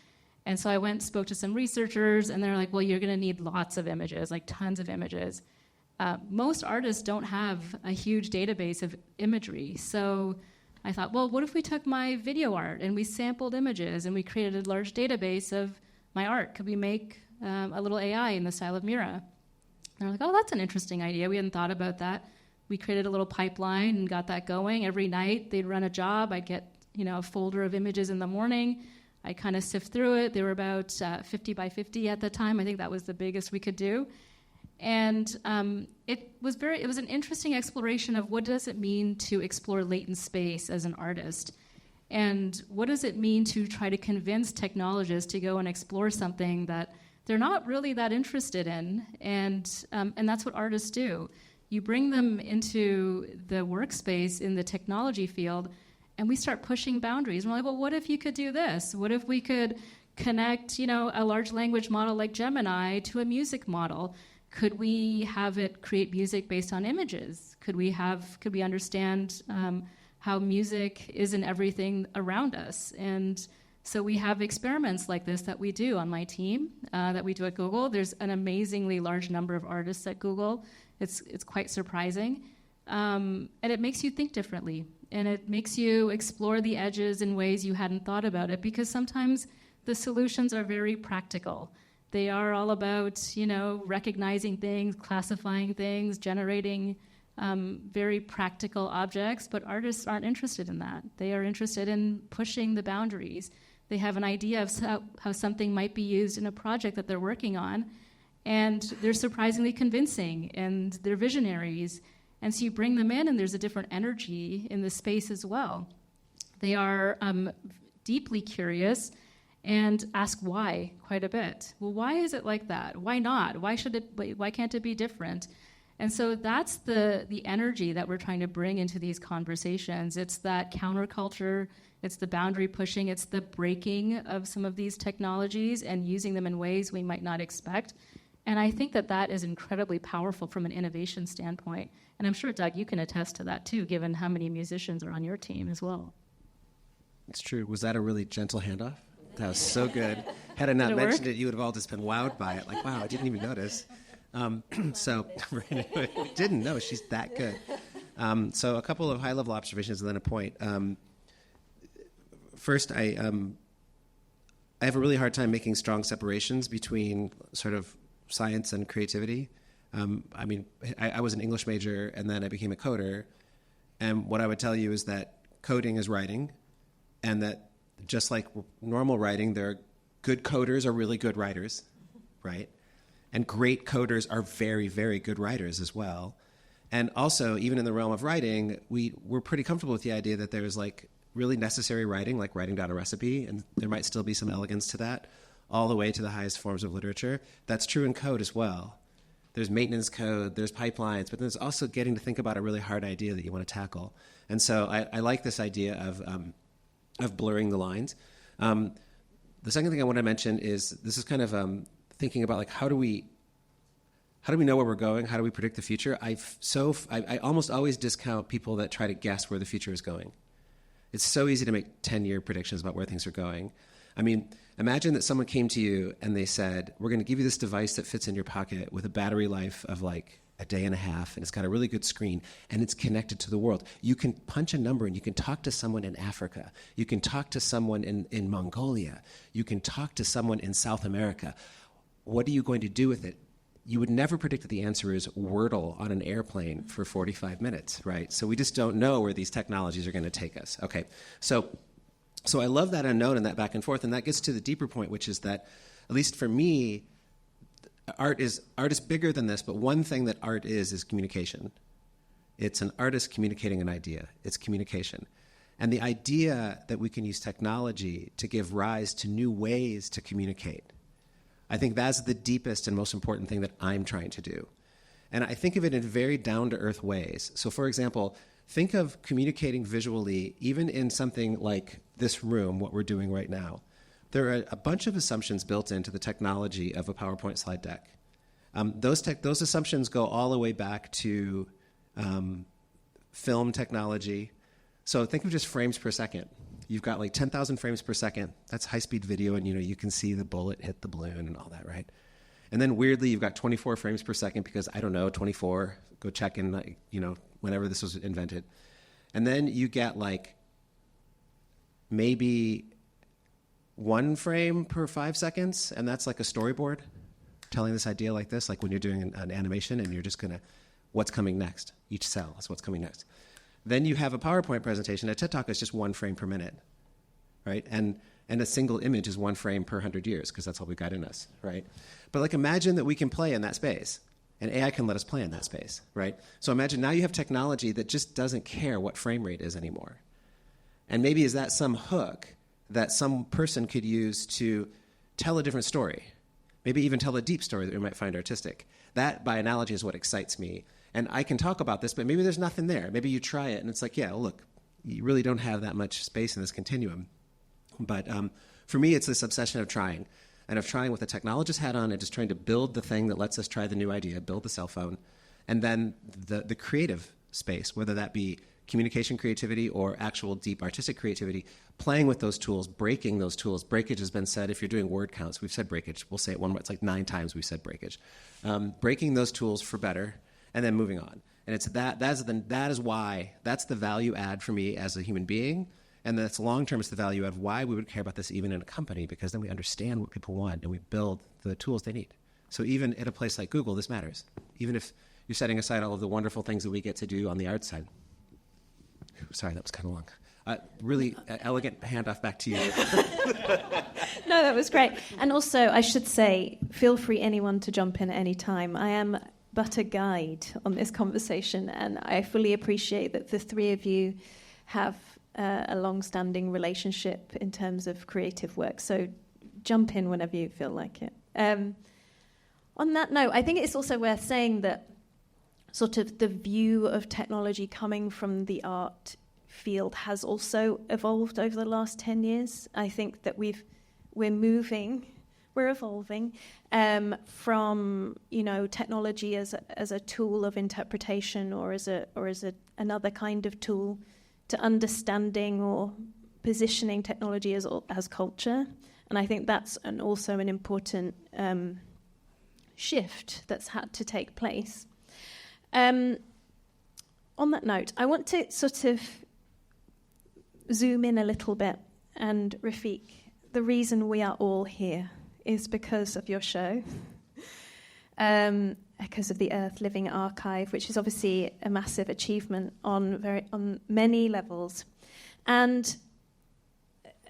And so I went and spoke to some researchers, and they're like, well, you're going to need lots of images, like tons of images. Most artists don't have a huge database of imagery. So I thought, well, what if we took my video art and we sampled images and we created a large database of my art? Could we make a little AI in the style of Mira? And they're like, oh, that's an interesting idea. We hadn't thought about that. We created a little pipeline and got that going. Every night they'd run a job. I'd get a folder of images in the morning. I kind of sift through it. They were about 50 by 50 at the time. I think that was the biggest we could do. And it was an interesting exploration of what does it mean to explore latent space as an artist, and what does it mean to try to convince technologists to go and explore something that they're not really that interested in, and that's what artists do. You bring them into the workspace in the technology field, and we start pushing boundaries. And we're like, well, what if you could do this? What if we could connect, a large language model like Gemini to a music model? Could we have it create music based on images? Could we understand how music is in everything around us? And so we have experiments like this that we do on my team, that we do at Google. There's an amazingly large number of artists at Google. It's quite surprising. And it makes you think differently. And it makes you explore the edges in ways you hadn't thought about it, because sometimes the solutions are very practical. They are all about, recognizing things, classifying things, generating very practical objects, but artists aren't interested in that. They are interested in pushing the boundaries. They have an idea of how something might be used in a project that they're working on, and they're surprisingly convincing, and they're visionaries, And so you bring them in, and there's a different energy in the space as well. They are deeply curious and ask why quite a bit. Well, why is it like that? Why not? Why can't it be different? And so that's the energy that we're trying to bring into these conversations. It's that counterculture, it's the boundary pushing, it's the breaking of some of these technologies and using them in ways we might not expect. And I think that is incredibly powerful from an innovation standpoint. And I'm sure, Doug, you can attest to that too, given how many musicians are on your team as well. It's true. Was that a really gentle handoff? That was so good. Had I not mentioned it, you would have all just been wowed by it. Like, wow, I didn't even notice. So we didn't know she's that good. So a couple of high-level observations and then a point. First, I have a really hard time making strong separations between sort of science and creativity. I was an English major, and then I became a coder. And what I would tell you is that coding is writing, and that just like normal writing, there are good coders are really good writers, right? And great coders are very, very good writers as well. And also, even in the realm of writing, we're pretty comfortable with the idea that there's like really necessary writing, like writing down a recipe, and there might still be some elegance to that, all the way to the highest forms of literature. That's true in code as well. There's maintenance code, there's pipelines, but there's also getting to think about a really hard idea that you want to tackle. And so I like this idea of blurring the lines. The second thing I want to mention is this is kind of thinking about like how do we know where we're going? How do we predict the future? I almost always discount people that try to guess where the future is going. It's so easy to make 10-year predictions about where things are going. I mean, imagine that someone came to you and they said, we're going to give you this device that fits in your pocket with a battery life of like a day and a half, and it's got a really good screen, and it's connected to the world. You can punch a number and you can talk to someone in Africa. You can talk to someone in Mongolia. You can talk to someone in South America. What are you going to do with it? You would never predict that the answer is Wordle on an airplane for 45 minutes, right? So we just don't know where these technologies are going to take us. Okay, so I love that unknown and that back and forth, and that gets to the deeper point, which is that, at least for me, art is bigger than this, but one thing that art is communication. It's an artist communicating an idea. It's communication. And the idea that we can use technology to give rise to new ways to communicate, I think that's the deepest and most important thing that I'm trying to do. And I think of it in very down-to-earth ways. So, for example, think of communicating visually, even in something like this room, what we're doing right now. There are a bunch of assumptions built into the technology of a PowerPoint slide deck. Those assumptions go all the way back to film technology. So think of just frames per second. You've got like 10,000 frames per second. That's high-speed video, and you can see the bullet hit the balloon and all that, right? And then weirdly, you've got 24 frames per second because, I don't know, 24, go check in, whenever this was invented. And then you get like maybe 1 frame per 5 seconds, and that's like a storyboard telling this idea like this, like when you're doing an animation and you're just going to, what's coming next? Each cell is what's coming next. Then you have a PowerPoint presentation. A TED Talk is just 1 frame per minute, right? And a single image is 1 frame per 100 years, because that's all we've got in us, right? But like imagine that we can play in that space, and AI can let us play in that space, right? So imagine now you have technology that just doesn't care what frame rate is anymore. And maybe is that some hook that some person could use to tell a different story, maybe even tell a deep story that we might find artistic. That, by analogy, is what excites me. And I can talk about this, but maybe there's nothing there. Maybe you try it, and it's like, yeah, well, look, you really don't have that much space in this continuum. But for me, it's this obsession of trying, and of trying with a technologist hat on and just trying to build the thing that lets us try the new idea, build the cell phone, and then the creative space, whether that be communication creativity or actual deep artistic creativity, playing with those tools, breaking those tools. Breakage has been said. If you're doing word counts, we've said breakage. We'll say it one more. It's like 9 times we've said breakage. Breaking those tools for better, and then moving on. And it's that is why, that's the value add for me as a human being, and that's long-term, it's the value add of why we would care about this even in a company, because then we understand what people want and we build the tools they need. So even at a place like Google, this matters. Even if you're setting aside all of the wonderful things that we get to do on the art side. Sorry, that was kind of long. Really elegant handoff back to you. No, that was great. And also, I should say, feel free anyone to jump in at any time. I am but a guide on this conversation, and I fully appreciate that the three of you have a long-standing relationship in terms of creative work. So jump in whenever you feel like it. On that note, I think it's also worth saying that sort of the view of technology coming from the art field has also evolved over the last 10 years. I think that we're evolving from, you know, technology as a tool of interpretation or as another kind of tool to understanding or positioning technology as culture. And I think that's also an important shift that's had to take place. On that note, I want to sort of zoom in a little bit. And Refik, the reason we are all here is because of your show, Echoes of the Earth Living Archive, which is obviously a massive achievement on many levels. And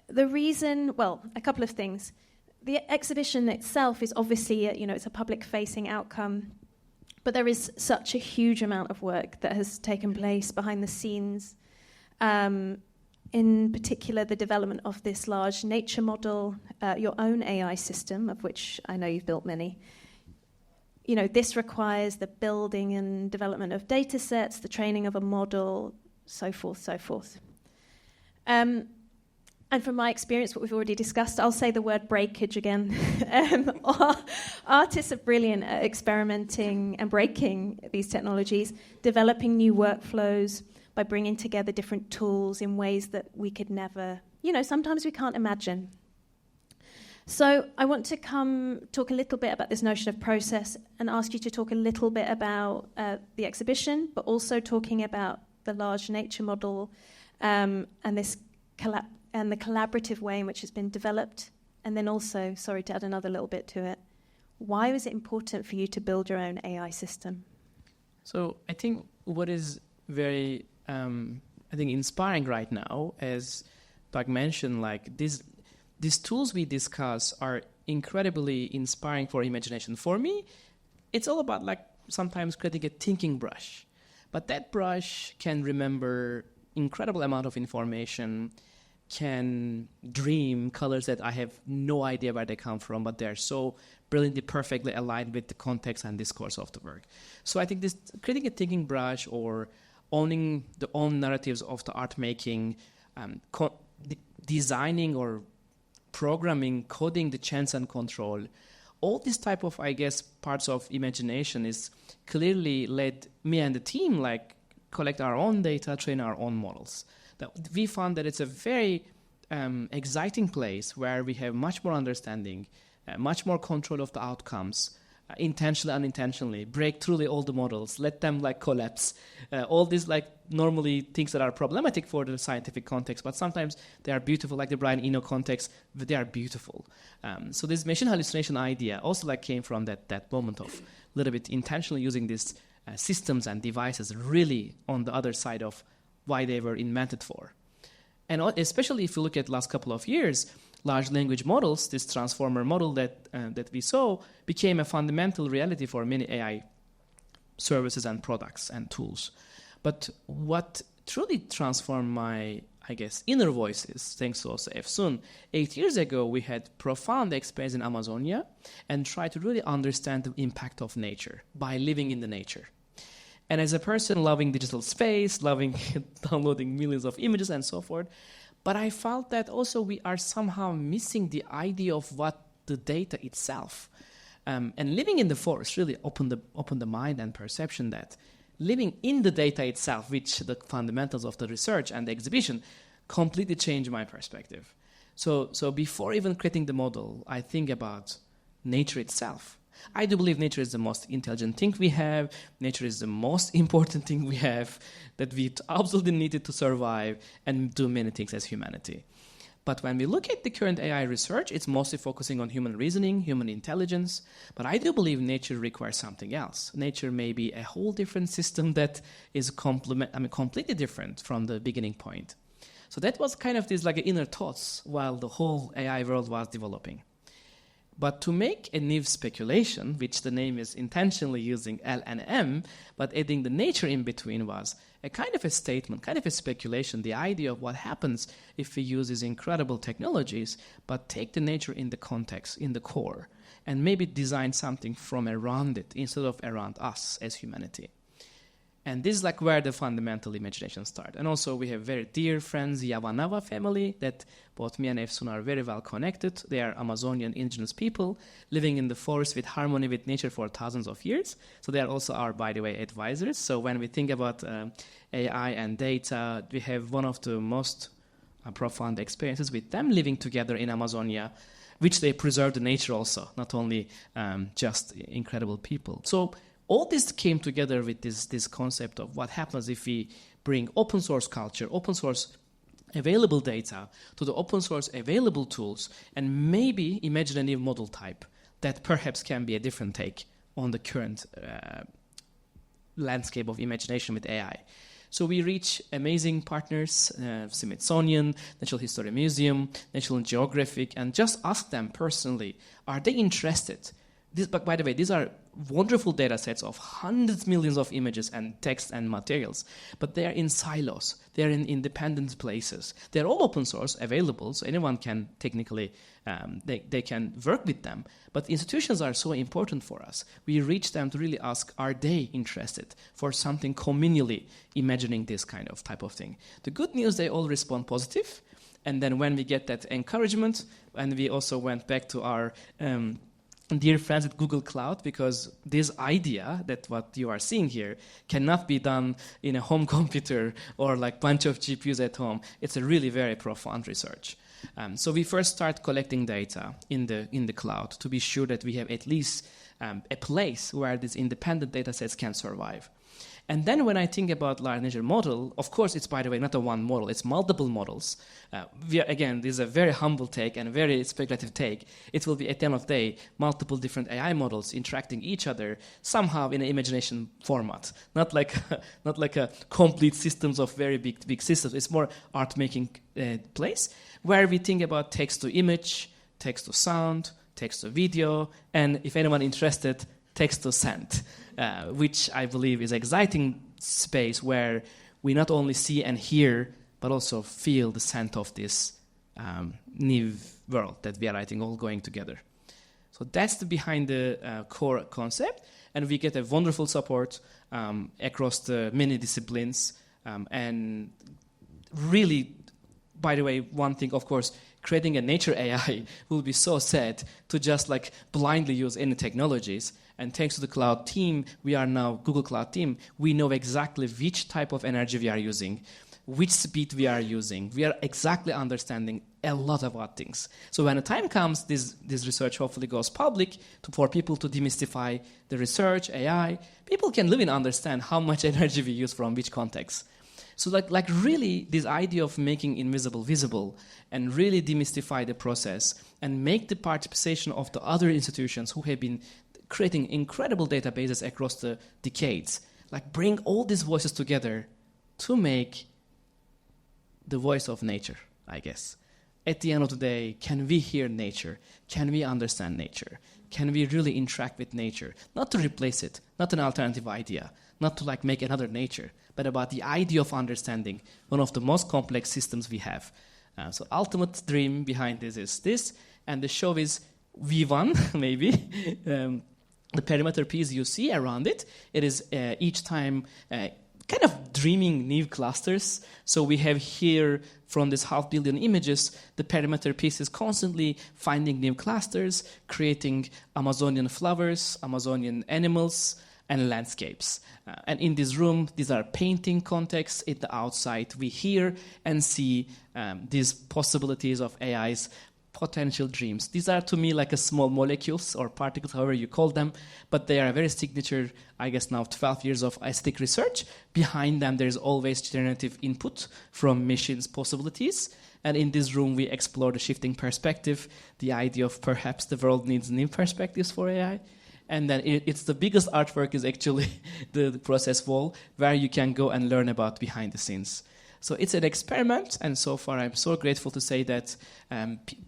the reason, well, a couple of things. The exhibition itself is obviously, it's a public-facing outcome, but there is such a huge amount of work that has taken place behind the scenes. In particular, the development of this large nature model, your own AI system, of which I know you've built many. You know, this requires the building and development of data sets, the training of a model, so forth, so forth. And from my experience, what we've already discussed, I'll say the word breakage again. Artists are brilliant at experimenting and breaking these technologies, developing new workflows by bringing together different tools in ways that we could never, sometimes we can't imagine. So I want to talk a little bit about this notion of process and ask you to talk a little bit about the exhibition, but also talking about the large nature model and this and the collaborative way in which it's been developed. And then also, sorry to add another little bit to it, why was it important for you to build your own AI system? So I think what is very, inspiring right now, as Doug mentioned, like these tools we discuss are incredibly inspiring for imagination. For me, it's all about like sometimes creating a thinking brush. But that brush can remember incredible amount of information, can dream colors that I have no idea where they come from, but they're so brilliantly, perfectly aligned with the context and discourse of the work. So I think this creating a thinking brush or owning the own narratives of the art making, designing or programming, coding the chance and control, all this type of, I guess, parts of imagination is clearly led me and the team like collect our own data, train our own models. That we found that it's a very exciting place where we have much more understanding, much more control of the outcomes, intentionally, unintentionally, break through all the models, let them like collapse. All these like normally things that are problematic for the scientific context, but sometimes they are beautiful, like the Brian Eno context, but they are beautiful. So this machine hallucination idea also like came from that moment of a little bit intentionally using these systems and devices really on the other side of why they were invented for. And especially if you look at last couple of years, large language models, this transformer model that we saw became a fundamental reality for many AI services and products and tools. But what truly transformed my, I guess, inner voices, thanks to also Efsun, 8 years ago, we had profound experience in Amazonia and tried to really understand the impact of nature by living in the nature. And as a person loving digital space, loving downloading millions of images and so forth, but I felt that also we are somehow missing the idea of what the data itself. And living in the forest really opened the mind and perception that living in the data itself, which the fundamentals of the research and the exhibition completely changed my perspective. So before even creating the model, I think about nature itself. I do believe nature is the most intelligent thing we have. Nature is the most important thing we have that we absolutely needed to survive and do many things as humanity. But when we look at the current AI research, it's mostly focusing on human reasoning, human intelligence. But I do believe nature requires something else. Nature may be a whole different system that is completely different from the beginning point. So that was kind of this like inner thoughts while the whole AI world was developing. But to make a new speculation, which the name is intentionally using L and M, but adding the nature in between, was a kind of a statement, kind of a speculation, the idea of what happens if we use these incredible technologies, but take the nature in the context, in the core, and maybe design something from around it instead of around us as humanity. And this is like where the fundamental imagination starts. And also we have very dear friends, Yavanava family, that both me and Efsun are very well connected. They are Amazonian indigenous people living in the forest with harmony with nature for thousands of years. So they are also our, by the way, advisors. So when we think about AI and data, we have one of the most profound experiences with them living together in Amazonia, which they preserve the nature also, not only just incredible people. So all this came together with this concept of what happens if we bring open source culture, open source available data to the open source available tools, and maybe imagine a new model type that perhaps can be a different take on the current landscape of imagination with AI. So we reach amazing partners, Smithsonian, Natural History Museum, National Geographic, and just ask them personally, are they interested? But by the way, these are wonderful data sets of hundreds of millions of images and text and materials, but they are in silos. They are in independent places. They are all open source, available, so anyone can technically, they can work with them. But institutions are so important for us. We reach them to really ask, are they interested for something communally imagining this kind of type of thing? The good news, they all respond positive. And then when we get that encouragement, and we also went back to our dear friends at Google Cloud, because this idea that what you are seeing here cannot be done in a home computer or like bunch of GPUs at home. It's a really very profound research. So we first start collecting data in the cloud to be sure that we have at least a place where these independent data sets can survive. And then when I think about large language model, of course, it's, by the way, not a one model. It's multiple models. Again, this is a very humble take and a very speculative take. It will be, at the end of the day, multiple different AI models interacting each other somehow in an imagination format. Not like a complete systems of very big systems. It's more art-making place where we think about text to image, text to sound, text to video, and if anyone interested, text to scent. Which I believe is an exciting space where we not only see and hear, but also feel the scent of this new world that we are, I think, all going together. So that's behind the core concept, and we get a wonderful support across the many disciplines. And really, by the way, one thing, of course, creating a nature AI will be so sad to just like blindly use any technologies. And thanks to the cloud team, we are now Google Cloud team, we know exactly which type of energy we are using, which speed we are using. We are exactly understanding a lot about things. So when the time comes, this research hopefully goes public for people to demystify the research, AI. People can really understand how much energy we use from which context. So like really this idea of making invisible visible and really demystify the process and make the participation of the other institutions who have been creating incredible databases across the decades, like bring all these voices together to make the voice of nature, I guess. At the end of the day, can we hear nature? Can we understand nature? Can we really interact with nature? Not to replace it, not an alternative idea, not to like make another nature, but about the idea of understanding one of the most complex systems we have. So ultimate dream behind this is this, and the show is V1, maybe. The perimeter piece you see around it, it is each time kind of dreaming new clusters. So we have here from this 500 million images, the perimeter piece is constantly finding new clusters, creating Amazonian flowers, Amazonian animals, and landscapes. And in this room, these are painting contexts. In the outside, we hear and see these possibilities of AI's potential dreams. These are to me like a small molecules or particles, however you call them, but they are a very signature, I guess now 12 years of aesthetic research. Behind them there's always generative input from machines' possibilities. And in this room we explore the shifting perspective, the idea of perhaps the world needs new perspectives for AI. And then it's the biggest artwork is actually the process wall where you can go and learn about behind the scenes. So it's an experiment, and so far I'm so grateful to say that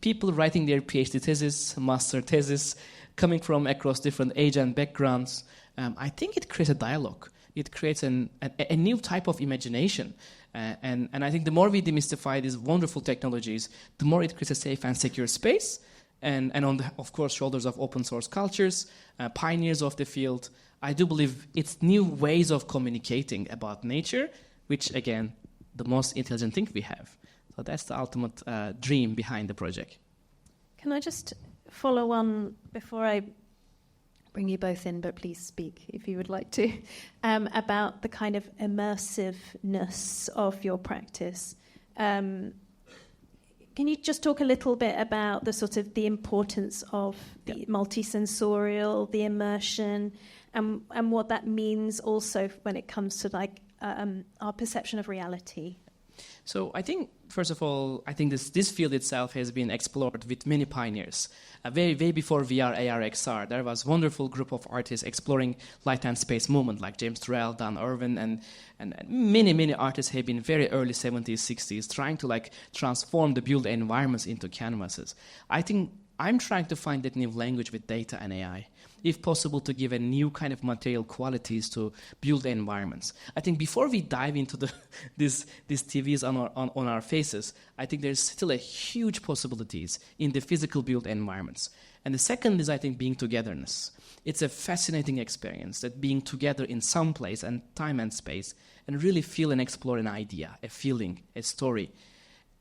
people writing their PhD thesis, master thesis, coming from across different age and backgrounds, I think it creates a dialogue. It creates a new type of imagination. And I think the more we demystify these wonderful technologies, the more it creates a safe and secure space. And on the, of course, shoulders of open source cultures, pioneers of the field, I do believe it's new ways of communicating about nature, which, again, the most intelligent thing we have. So that's the ultimate dream behind the project. Can I just follow on before I bring you both in, but please speak if you would like to, about the kind of immersiveness of your practice. Can you just talk a little bit about the sort of the importance of the multisensorial, the immersion, and what that means also when it comes to like our perception of reality? So I think, first of all, I think this field itself has been explored with many pioneers. Way before VR, AR, XR, there was a wonderful group of artists exploring light and space movement, like James Turrell, Dan Irwin, and many artists have been very early 70s, 60s, trying to like transform the built environments into canvases. I think I'm trying to find that new language with data and AI, if possible, to give a new kind of material qualities to built environments. I think before we dive into these TVs on our faces, I think there's still a huge possibilities in the physical built environments. And the second is, I think, being togetherness. It's a fascinating experience, that being together in some place and time and space and really feel and explore an idea, a feeling, a story,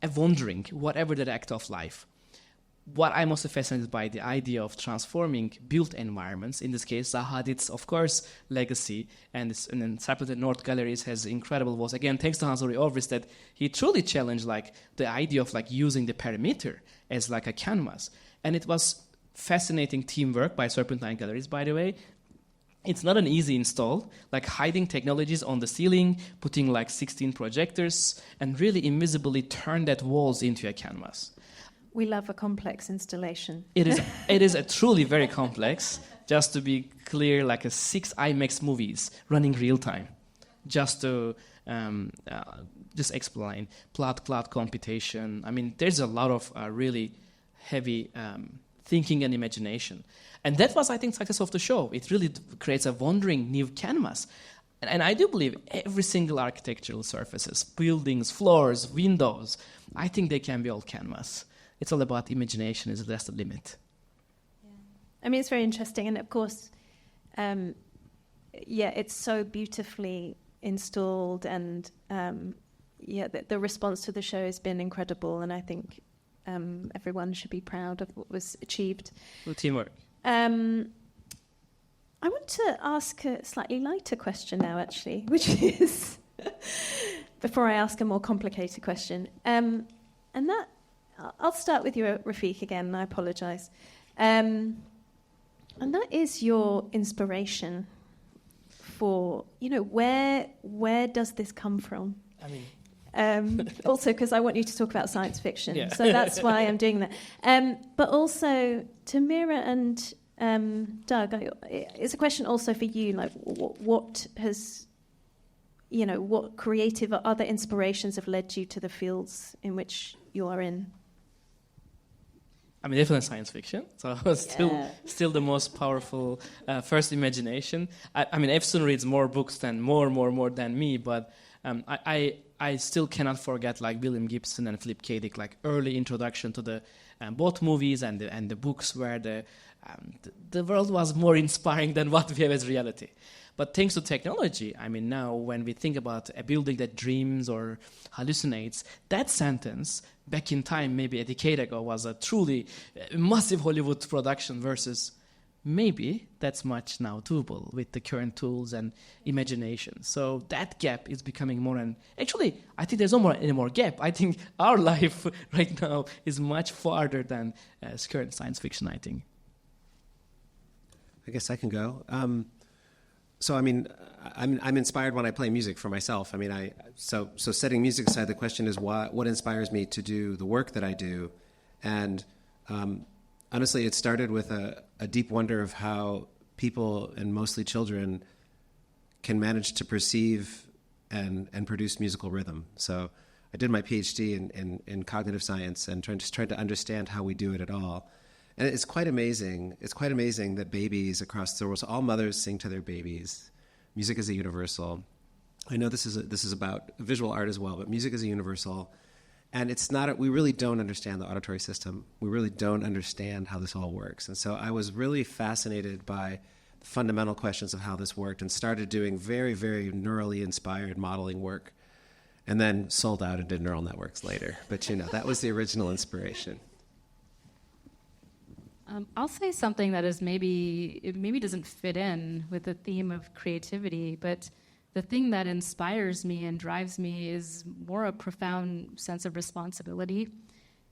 a wondering, whatever that act of life. What I'm also fascinated by the idea of transforming built environments, in this case, Zaha Hadid's, of course, legacy, and then Serpentine North Galleries has incredible was, again, thanks to Hans Ulrich Obrist, that he truly challenged like the idea of like using the perimeter as like a canvas. And it was fascinating teamwork by Serpentine Galleries, by the way. It's not an easy install, like hiding technologies on the ceiling, putting like 16 projectors, and really invisibly turn that walls into a canvas. We love a complex installation. It is a truly very complex. Just to be clear, like a 6 IMAX movies running real time. Just to just explain plot cloud computation. I mean, there's a lot of really heavy thinking and imagination, and that was, I think, success of the show. It really creates a wandering new canvas. And I do believe every single architectural surfaces, buildings, floors, windows, I think they can be all canvas. It's all about imagination. That's the limit. Yeah. I mean, it's very interesting. And of course, it's so beautifully installed. And the response to the show has been incredible. And I think everyone should be proud of what was achieved. Well, teamwork. I want to ask a slightly lighter question now, actually, which is, before I ask a more complicated question. And that, I'll start with you, Refik, again, and I apologise. And that is your inspiration for, where does this come from? I mean... also, because I want you to talk about science fiction, so that's why I'm doing that. But also, to Mira and Doug, it's a question also for you, like what creative or other inspirations have led you to the fields in which you are in? I mean, definitely science fiction. So still the most powerful first imagination. I mean, Efsun reads more books than more than me, but I still cannot forget like William Gibson and Philip K. Dick, like early introduction to the both movies and the books, where the world was more inspiring than what we have as reality. But thanks to technology, I mean, now when we think about a building that dreams or hallucinates, that sentence back in time, maybe a decade ago, was a truly massive Hollywood production versus maybe that's much now doable with the current tools and imagination. So that gap is becoming more, and actually, I think there's no more any more gap. I think our life right now is much farther than current science fiction, I think. I guess I can go. So I mean, I'm inspired when I play music for myself. I mean, so setting music aside, the question is what inspires me to do the work that I do, and honestly, it started with a deep wonder of how people, and mostly children, can manage to perceive and produce musical rhythm. So I did my PhD in cognitive science and trying to understand how we do it at all. And it's quite amazing. It's quite amazing that babies across the world, so all mothers sing to their babies. Music is a universal. I know this is about visual art as well, but music is a universal. And it's not, we really don't understand the auditory system. We really don't understand how this all works. And so I was really fascinated by the fundamental questions of how this worked and started doing very, very neurally inspired modeling work, and then sold out and did neural networks later. But that was the original inspiration. I'll say something that is maybe doesn't fit in with the theme of creativity, but the thing that inspires me and drives me is more a profound sense of responsibility.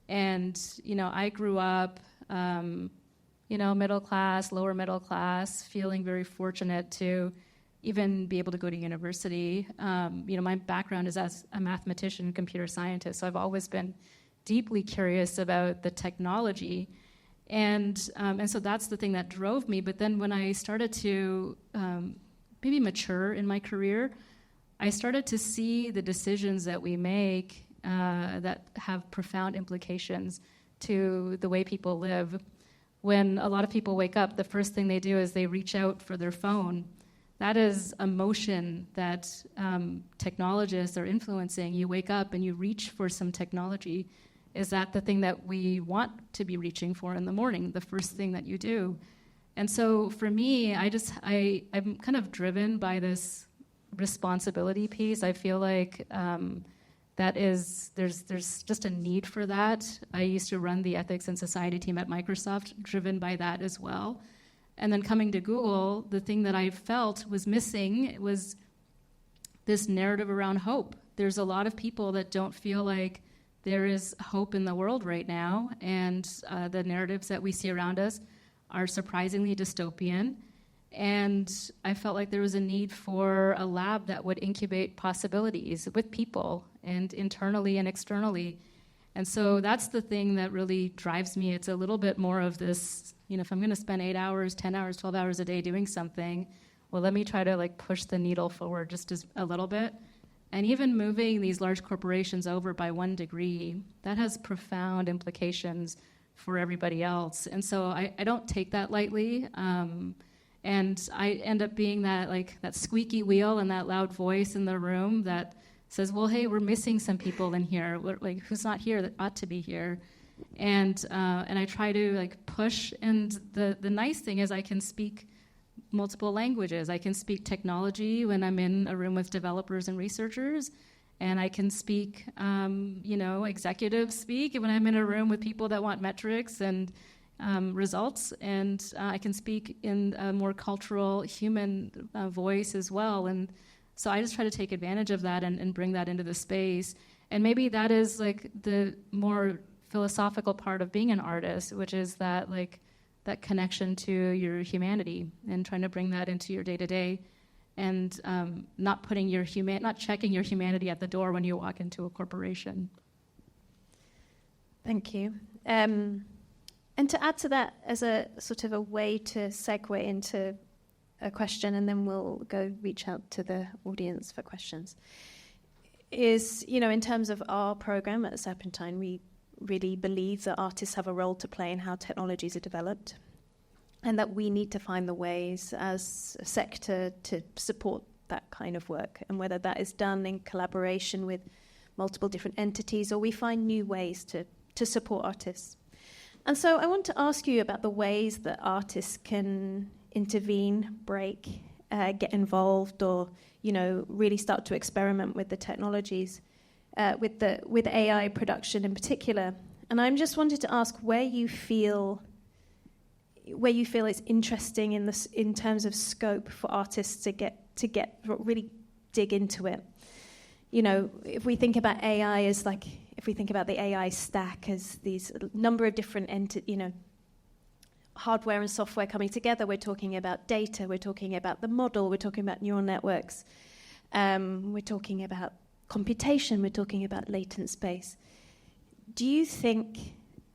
And, I grew up, middle class, lower middle class, feeling very fortunate to even be able to go to university. My background is as a mathematician, computer scientist, so I've always been deeply curious about the technology. And so that's the thing that drove me. But then when I started to maybe mature in my career, I started to see the decisions that we make that have profound implications to the way people live. When a lot of people wake up, the first thing they do is they reach out for their phone. That is a motion that technologists are influencing. You wake up and you reach for some technology. Is that the thing that we want to be reaching for in the morning, the first thing that you do? And so for me, I'm kind of driven by this responsibility piece. I feel like there's just a need for that. I used to run the ethics and society team at Microsoft, driven by that as well. And then coming to Google, the thing that I felt was missing was this narrative around hope. There's a lot of people that don't feel like there is hope in the world right now, and the narratives that we see around us are surprisingly dystopian. And I felt like there was a need for a lab that would incubate possibilities with people, and internally and externally. And so that's the thing that really drives me. It's a little bit more of this, if I'm going to spend 8 hours, 10 hours, 12 hours a day doing something, well, let me try to push the needle forward just a little bit. And even moving these large corporations over by 1 degree, that has profound implications for everybody else. And so I don't take that lightly. And I end up being that squeaky wheel and that loud voice in the room that says, well, hey, we're missing some people in here. Who's not here that ought to be here? And I try to push. And the nice thing is I can speak multiple languages. I can speak technology when I'm in a room with developers and researchers, and I can speak, executive speak when I'm in a room with people that want metrics and results, and I can speak in a more cultural, human voice as well. And so I just try to take advantage of that and bring that into the space. And maybe that is the more philosophical part of being an artist, which is that that connection to your humanity and trying to bring that into your day-to-day, and not checking your humanity at the door when you walk into a corporation. Thank you. And to add to that, as a sort of a way to segue into a question, and then we'll go reach out to the audience for questions, is, in terms of our program at Serpentine, we really believe that artists have a role to play in how technologies are developed, and that we need to find the ways as a sector to support that kind of work, and whether that is done in collaboration with multiple different entities, or we find new ways to support artists. And so I want to ask you about the ways that artists can intervene, break, get involved, or really start to experiment with the technologies, with AI production in particular. And I just wanted to ask where you feel it's interesting in terms of scope for artists to get really dig into it. If we think about AI as if we think about the AI stack as these number of different hardware and software coming together, we're talking about data, we're talking about the model, we're talking about neural networks, we're talking about computation, we're talking about latent space. Do you think,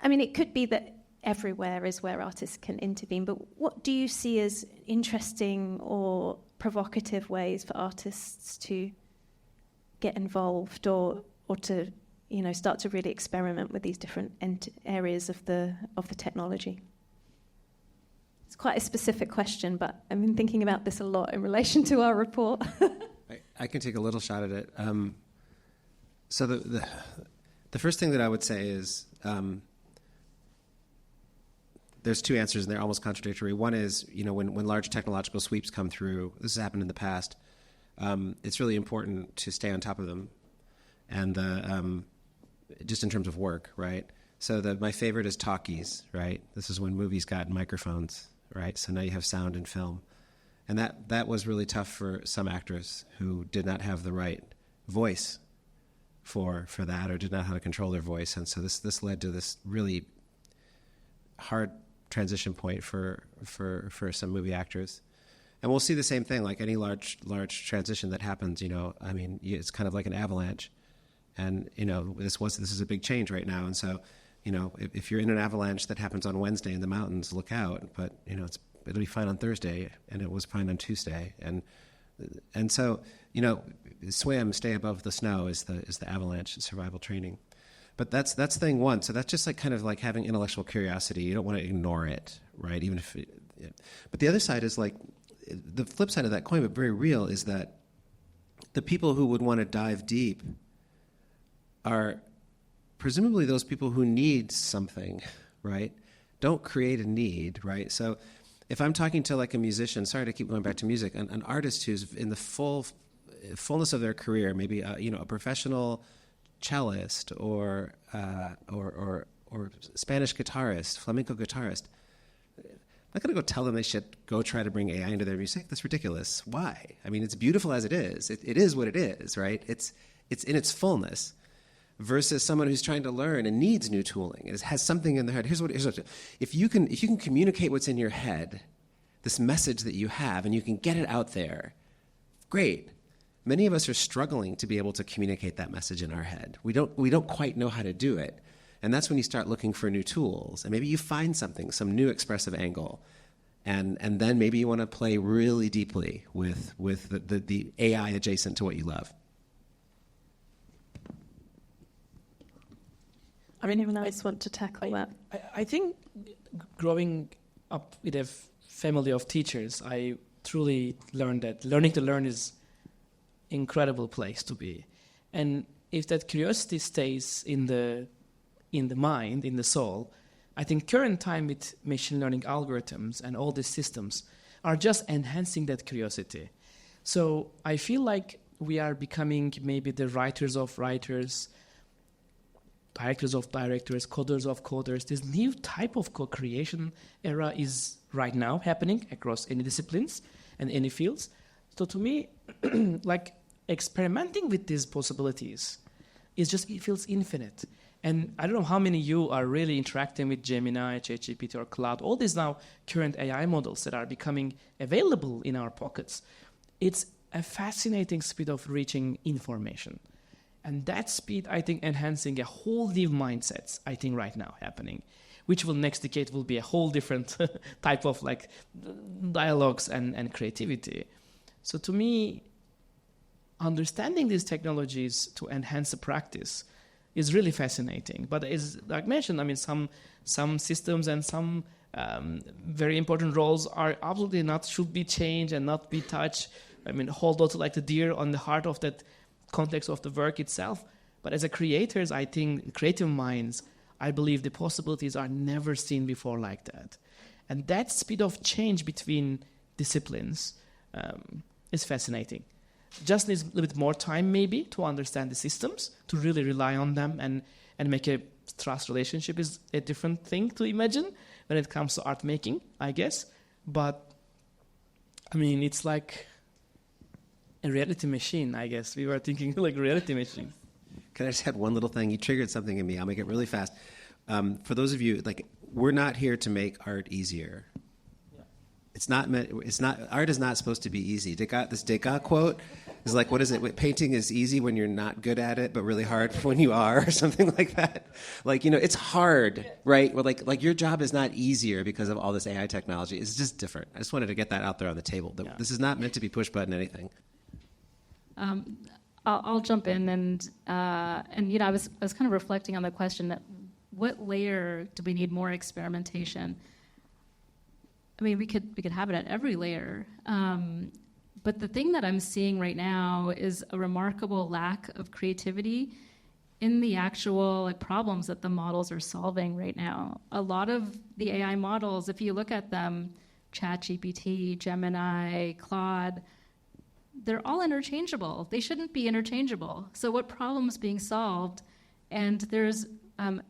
it could be that everywhere is where artists can intervene, but what do you see as interesting or provocative ways for artists to get involved or to start to really experiment with these different areas of the technology? It's quite a specific question, but I've been thinking about this a lot in relation to our report. I can take a little shot at it. So the first thing that I would say is there's two answers, and they're almost contradictory. One is, when large technological sweeps come through, this has happened in the past, it's really important to stay on top of them, and just in terms of work, right? So my favorite is talkies, right? This is when movies got microphones, right? So now you have sound and film. And that was really tough for some actors who did not have the right voice for that, or did not know how to control their voice. And so this led to this really hard transition point for some movie actors. And we'll see the same thing, like any large transition that happens, it's kind of like an avalanche. And, this is a big change right now. And so, if you're in an avalanche that happens on Wednesday in the mountains, look out. But, it'll be fine on Thursday, and it was fine on Tuesday. And so, swim, stay above the snow is the avalanche survival training. But that's thing one. So that's just kind of like having intellectual curiosity. You don't want to ignore it, right? Even if but the other side is the flip side of that coin, but very real, is that the people who would want to dive deep are presumably those people who need something, right? Don't create a need, right? So if I'm talking to a musician, sorry to keep going back to music, an artist who's in the fullness of their career, maybe a professional cellist or Spanish guitarist, flamenco guitarist, I'm not going to go tell them they should go try to bring AI into their music. That's ridiculous. Why? I mean, it's beautiful as it is. It is what it is, right? It's in its fullness. Versus someone who's trying to learn and needs new tooling. It has something in their head. Here's what if you can communicate what's in your head, this message that you have, and you can get it out there, great. Many of us are struggling to be able to communicate that message in our head. We don't quite know how to do it. And that's when you start looking for new tools. And maybe you find something, some new expressive angle. And then maybe you want to play really deeply with the AI adjacent to what you love. Anyone else want to tackle that? I think growing up with a family of teachers, I truly learned that learning to learn is an incredible place to be. And if that curiosity stays in the mind, in the soul, I think current time with machine learning algorithms and all these systems are just enhancing that curiosity. So I feel like we are becoming maybe the writers of writers, directors of directors, coders of coders. This new type of co-creation era is right now happening across any disciplines and any fields. So to me, experimenting with these possibilities it feels infinite. And I don't know how many of you are really interacting with Gemini, ChatGPT, or Cloud, all these now current AI models that are becoming available in our pockets. It's a fascinating speed of reaching information. And that speed, I think, enhancing a whole new mindsets, I think, right now happening, which will next decade will be a whole different type of dialogues and creativity. So to me, understanding these technologies to enhance the practice is really fascinating. But as like mentioned, some systems and some very important roles are absolutely should be changed and not be touched. Hold on to the deer on the heart of that context of the work itself. But as a creators, I think creative minds, I believe the possibilities are never seen before like that. And that speed of change between disciplines is fascinating. Just needs a little bit more time maybe to understand the systems, to really rely on them and make a trust relationship is a different thing to imagine when it comes to art making, I guess. But it's like a reality machine, I guess. We were thinking like reality machine. Can I just add one little thing? You triggered something in me. I'll make it really fast. For those of you, we're not here to make art easier. Yeah. Art is not supposed to be easy. This Degas quote is what is it? Painting is easy when you're not good at it, but really hard when you are, or something like that. It's hard, right? Your job is not easier because of all this AI technology. It's just different. I just wanted to get that out there on the table. This is not meant to be push button anything. I'll jump in and I was kind of reflecting on the question that what layer do we need more experimentation? I mean, we could have it at every layer, but the thing that I'm seeing right now is a remarkable lack of creativity in the actual problems that the models are solving right now. A lot of the AI models, if you look at them, ChatGPT, Gemini, Claude, they're all interchangeable. They shouldn't be interchangeable. So what problem's being solved? And there's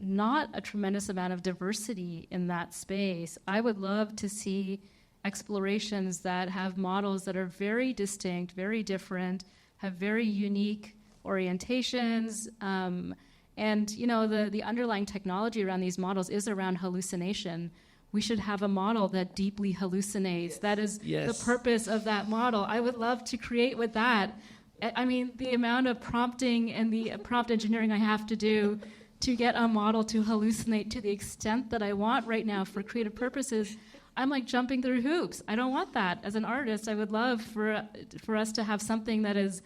not a tremendous amount of diversity in that space. I would love to see explorations that have models that are very distinct, very different, have very unique orientations, and the underlying technology around these models is around hallucination. We should have a model that deeply hallucinates. Yes. That is the purpose of that model. I would love to create with that. I mean, the amount of prompting and the prompt engineering I have to do to get a model to hallucinate to the extent that I want right now for creative purposes, I'm like jumping through hoops. I don't want that. As an artist, I would love for us to have something that is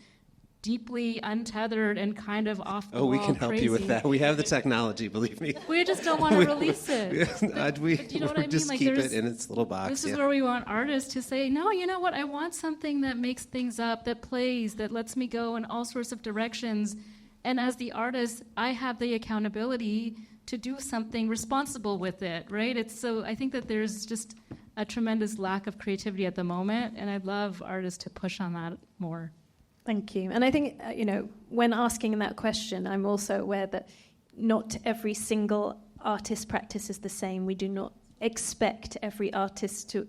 deeply untethered and kind of off the wall. Oh, we can help crazy. you with that. We have the technology, believe me. We just don't want to release it. But you know what I mean? Just keep it in its little box. This is where we want artists to say, no, you know what? I want something that makes things up, that plays, that lets me go in all sorts of directions. And as the artist, I have the accountability to do something responsible with it, right? I think that there's just a tremendous lack of creativity at the moment, and I'd love artists to push on that more. Thank you. And I think, when asking that question, I'm also aware that not every single artist practice is the same. We do not expect every artist to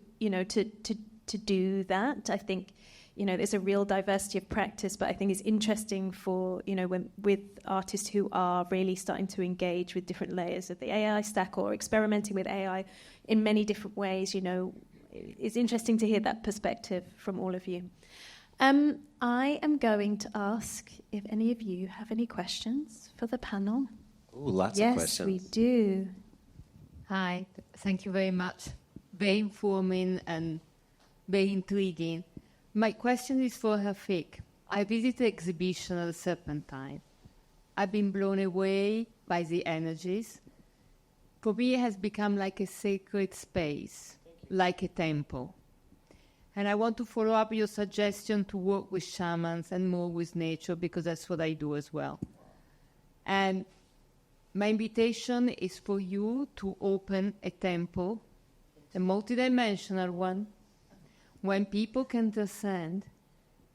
do that. I think, there's a real diversity of practice, but I think it's interesting for, with artists who are really starting to engage with different layers of the AI stack or experimenting with AI in many different ways. It's interesting to hear that perspective from all of you. I am going to ask if any of you have any questions for the panel. Ooh, lots of questions. Yes, we do. Hi, thank you very much. Very informing and very intriguing. My question is for Refik. I visited the exhibition at the Serpentine. I've been blown away by the energies. For me, it has become like a sacred space, like a temple. And I want to follow up your suggestion to work with shamans and more with nature, because that's what I do as well. And my invitation is for you to open a temple, a multidimensional one, when people can descend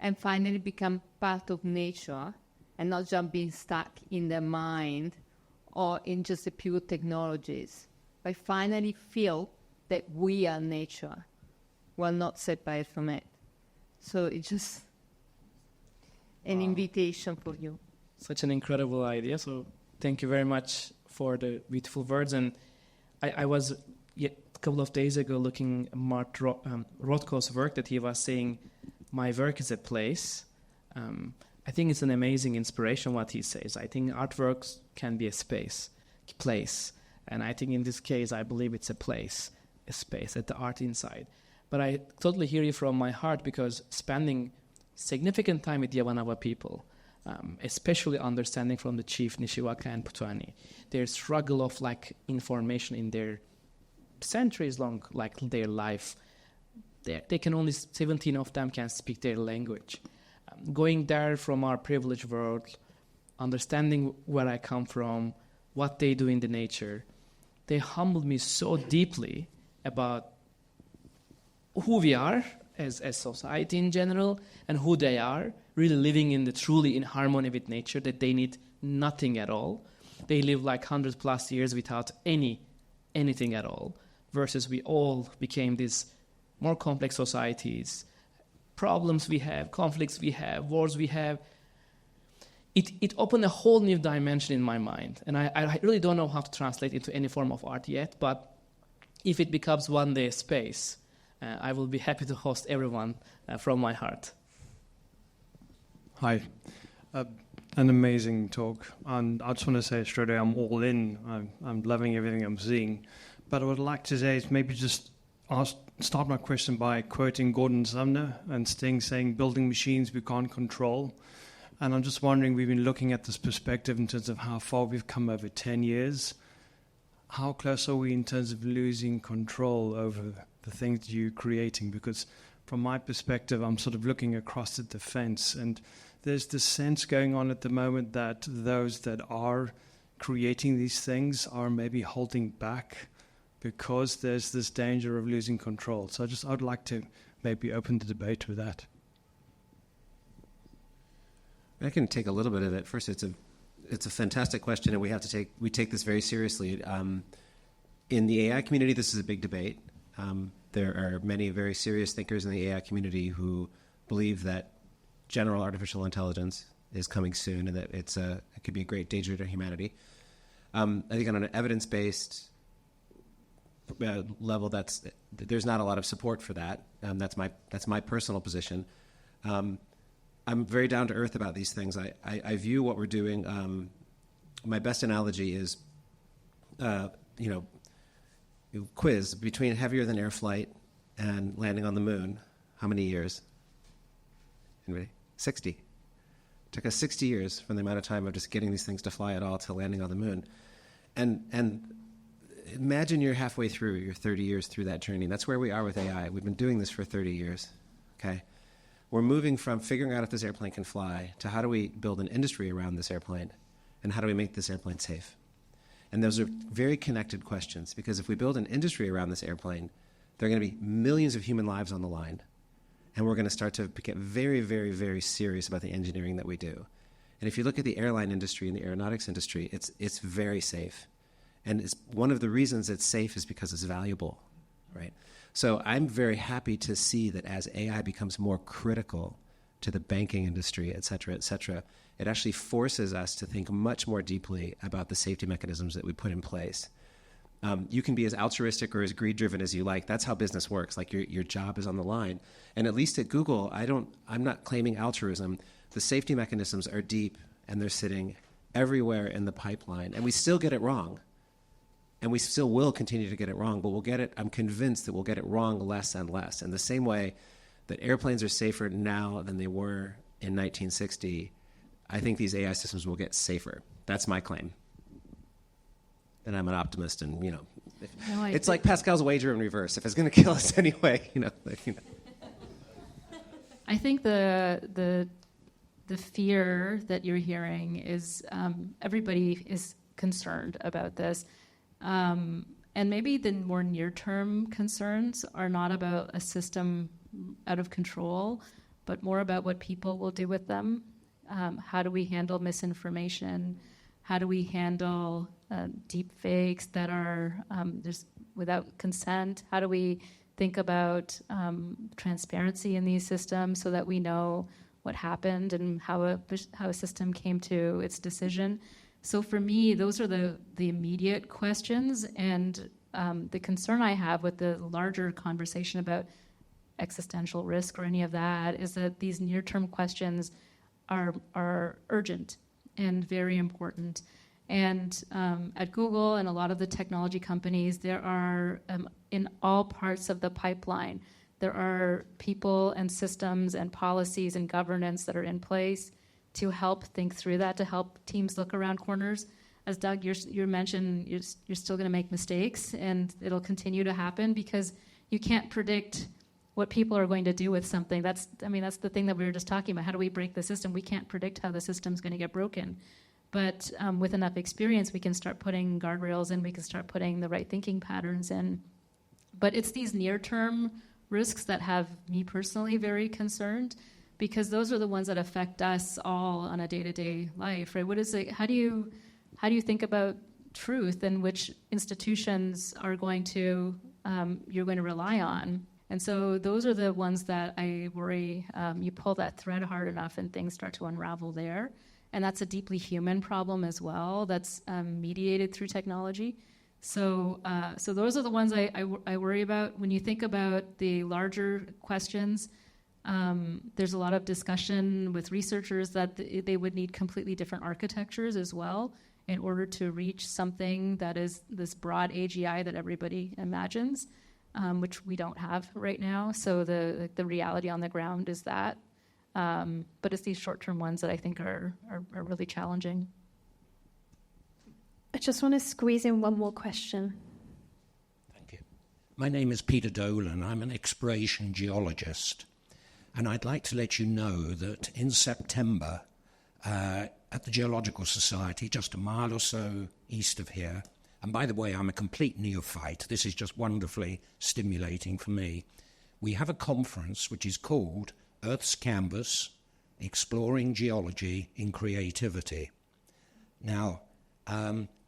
and finally become part of nature and not just being stuck in their mind or in just the pure technologies, but finally feel that we are nature. We're not separate from it. So it's just an invitation for you. Such an incredible idea. So thank you very much for the beautiful words. And I was a couple of days ago looking at Mark Rothko's work that he was saying, my work is a place. I think it's an amazing inspiration what he says. I think artworks can be a place. And I think in this case, I believe it's a place, a space, at the art inside. But I totally hear you from my heart, because spending significant time with the Yavanava people, especially understanding from the chief Nishiwaka and Putani, their struggle of information in their centuries long, their life, they can only 17 of them can speak their language. Going there from our privileged world, understanding where I come from, what they do in the nature, they humbled me so deeply about who we are as society in general, and who they are, really living truly in harmony with nature, that they need nothing at all. They live 100+ years without anything at all, versus we all became these more complex societies, problems we have, conflicts we have, wars we have. It opened a whole new dimension in my mind, and I really don't know how to translate into any form of art yet, but if it becomes one day a space, I will be happy to host everyone from my heart. Hi. An amazing talk. And I just want to say straight away, I'm all in. I'm loving everything I'm seeing. But I would like to say is maybe just start my question by quoting Gordon Sumner and Sting saying, building machines we can't control. And I'm just wondering, we've been looking at this perspective in terms of how far we've come over 10 years. How close are we in terms of losing control over the things you're creating? Because from my perspective, I'm sort of looking across at the fence, and there's this sense going on at the moment that those that are creating these things are maybe holding back because there's this danger of losing control. So I'd like to maybe open the debate with that. I can take a little bit of it. First, it's a fantastic question, and we take this very seriously. In the AI community, this is a big debate. There are many very serious thinkers in the AI community who believe that general artificial intelligence is coming soon, and that it could be a great danger to humanity. I think on an evidence-based level, there's not a lot of support for that. That's my personal position. I'm very down to earth about these things. I view what we're doing. My best analogy is, quiz between heavier than air flight and landing on the moon. How many years? Anybody? 60. It took us 60 years from the amount of time of just getting these things to fly at all to landing on the moon. And imagine you're halfway through, you're 30 years through that journey. That's where we are with AI. We've been doing this for 30 years, okay? We're moving from figuring out if this airplane can fly to how do we build an industry around this airplane, and how do we make this airplane safe? And those are very connected questions, because if we build an industry around this airplane, there are going to be millions of human lives on the line, and we're going to start to get very, very, very serious about the engineering that we do. And if you look at the airline industry and the aeronautics industry, it's very safe. And it's one of the reasons it's safe is because it's valuable, right? So I'm very happy to see that as AI becomes more critical to the banking industry, et cetera, it actually forces us to think much more deeply about the safety mechanisms that we put in place. You can be as altruistic or as greed-driven as you like. That's how business works. Like your job is on the line. And at least at Google, I'm not claiming altruism. The safety mechanisms are deep, and they're sitting everywhere in the pipeline. And we still get it wrong. And we still will continue to get it wrong, but we'll get it, I'm convinced that we'll get it wrong less and less. In the same way that airplanes are safer now than they were in 1960, I think these AI systems will get safer. That's my claim. And I'm an optimist, and it's like Pascal's wager in reverse. If it's going to kill us anyway, I think the fear that you're hearing is everybody is concerned about this. And maybe the more near-term concerns are not about a system out of control, but more about what people will do with them. How do we handle misinformation? How do we handle deep fakes that are without consent? How do we think about transparency in these systems so that we know what happened and how a system came to its decision? So for me, those are the immediate questions, and the concern I have with the larger conversation about existential risk or any of that is that these near-term questions are urgent and very important. And at Google and a lot of the technology companies, there are, in all parts of the pipeline, there are people and systems and policies and governance that are in place to help think through that, to help teams look around corners. As Doug, you mentioned, you're still going to make mistakes, and it'll continue to happen because you can't predict what people are going to do with something. That's the thing that we were just talking about. How do we break the system? We can't predict how the system's going to get broken. But with enough experience, we can start putting guardrails in, we can start putting the right thinking patterns in. But it's these near-term risks that have me personally very concerned, because those are the ones that affect us all on a day-to-day life, right? What is it? How do you think about truth and which institutions are going to you're going to rely on? And so those are the ones that I worry. You pull that thread hard enough, and things start to unravel there, and that's a deeply human problem as well. That's mediated through technology. So those are the ones I worry about. When you think about the larger questions. There's a lot of discussion with researchers that they would need completely different architectures as well in order to reach something that is this broad AGI that everybody imagines, which we don't have right now. So the reality on the ground is that. But it's these short-term ones that I think are really challenging. I just want to squeeze in one more question. Thank you. My name is Peter Dolan. I'm an exploration geologist. And I'd like to let you know that in September, at the Geological Society, just a mile or so east of here, and by the way, I'm a complete neophyte. This is just wonderfully stimulating for me. We have a conference which is called Earth's Canvas, Exploring Geology in Creativity. Now,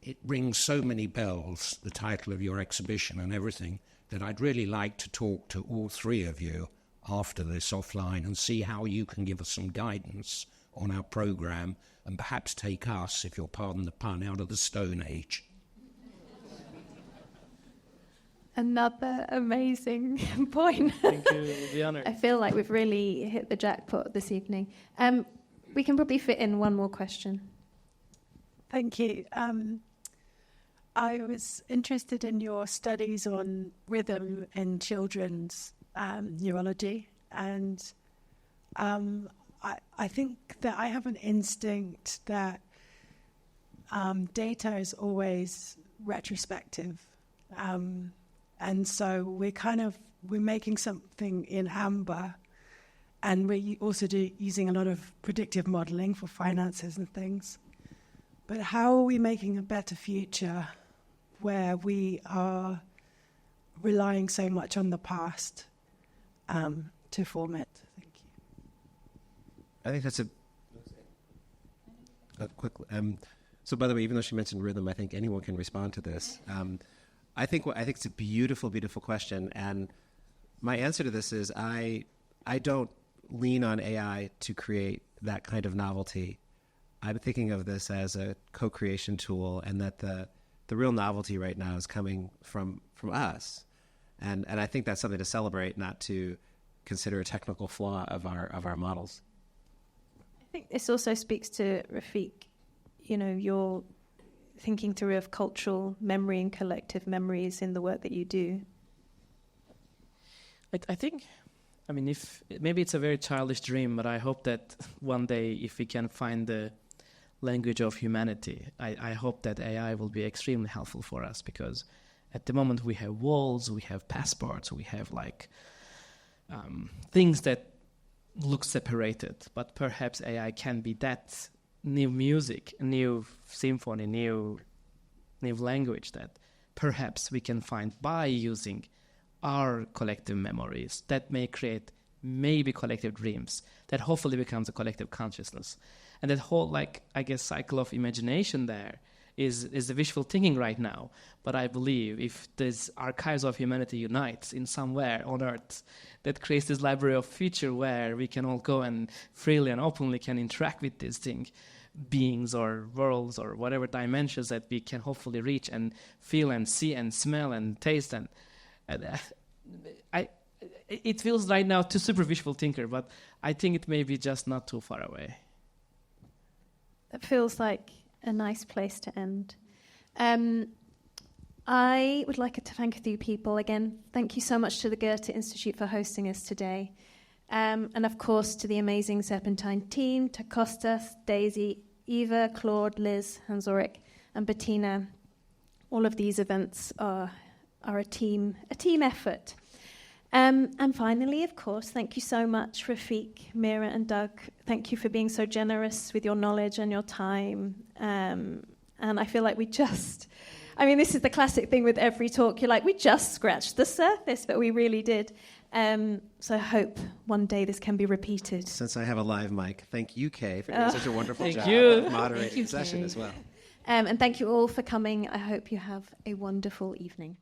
it rings so many bells, the title of your exhibition and everything, that I'd really like to talk to all three of you after this offline and see how you can give us some guidance on our program and perhaps take us, if you'll pardon the pun, out of the Stone Age. Another amazing point. Thank you. We'll be honored. I feel like we've really hit the jackpot this evening. We can probably fit in one more question. Thank you. I was interested in your studies on rhythm in children's neurology, and I think that I have an instinct that data is always retrospective. And so we're making something in amber, and we're also using a lot of predictive modeling for finances and things. But how are we making a better future where we are relying so much on the past to form it? Thank you. I think that's a quick. So, by the way, even though she mentioned rhythm, I think anyone can respond to this. I think it's a beautiful, beautiful question, and my answer to this is I don't lean on AI to create that kind of novelty. I'm thinking of this as a co-creation tool, and that the real novelty right now is coming from us, and I think that's something to celebrate, not to consider a technical flaw of our models. I think this also speaks to Refik, your thinking through of cultural memory and collective memories in the work that you do. I think, if maybe it's a very childish dream, but I hope that one day, if we can find the language of humanity, I hope that AI will be extremely helpful for us, because at the moment we have walls, we have passports, we have things that look separated, but perhaps AI can be that new music, new symphony, new language that perhaps we can find by using our collective memories that may create maybe collective dreams that hopefully becomes a collective consciousness. And that whole, cycle of imagination there is the wishful thinking right now. But I believe if these archives of humanity unites in somewhere on Earth, that creates this library of future where we can all go and freely and openly can interact with these things, beings or worlds or whatever dimensions that we can hopefully reach and feel and see and smell and taste. And it feels right now too super wishful thinker, but I think it may be just not too far away. That feels like a nice place to end. I would like to thank a few people again. Thank you so much to the Goethe-Institut for hosting us today. And of course to the amazing Serpentine team, to Kostas, Daisy, Eva, Claude, Liz, Hans Ulrich, and Bettina. All of these events are a team effort. And finally, of course, thank you so much, Refik, Mira, and Doug. Thank you for being so generous with your knowledge and your time. And I feel like this is the classic thing with every talk. You're like, we just scratched the surface, but we really did. So I hope one day this can be repeated. Since I have a live mic, thank you, Kay, for doing such a wonderful job of moderating the session as well. And thank you all for coming. I hope you have a wonderful evening.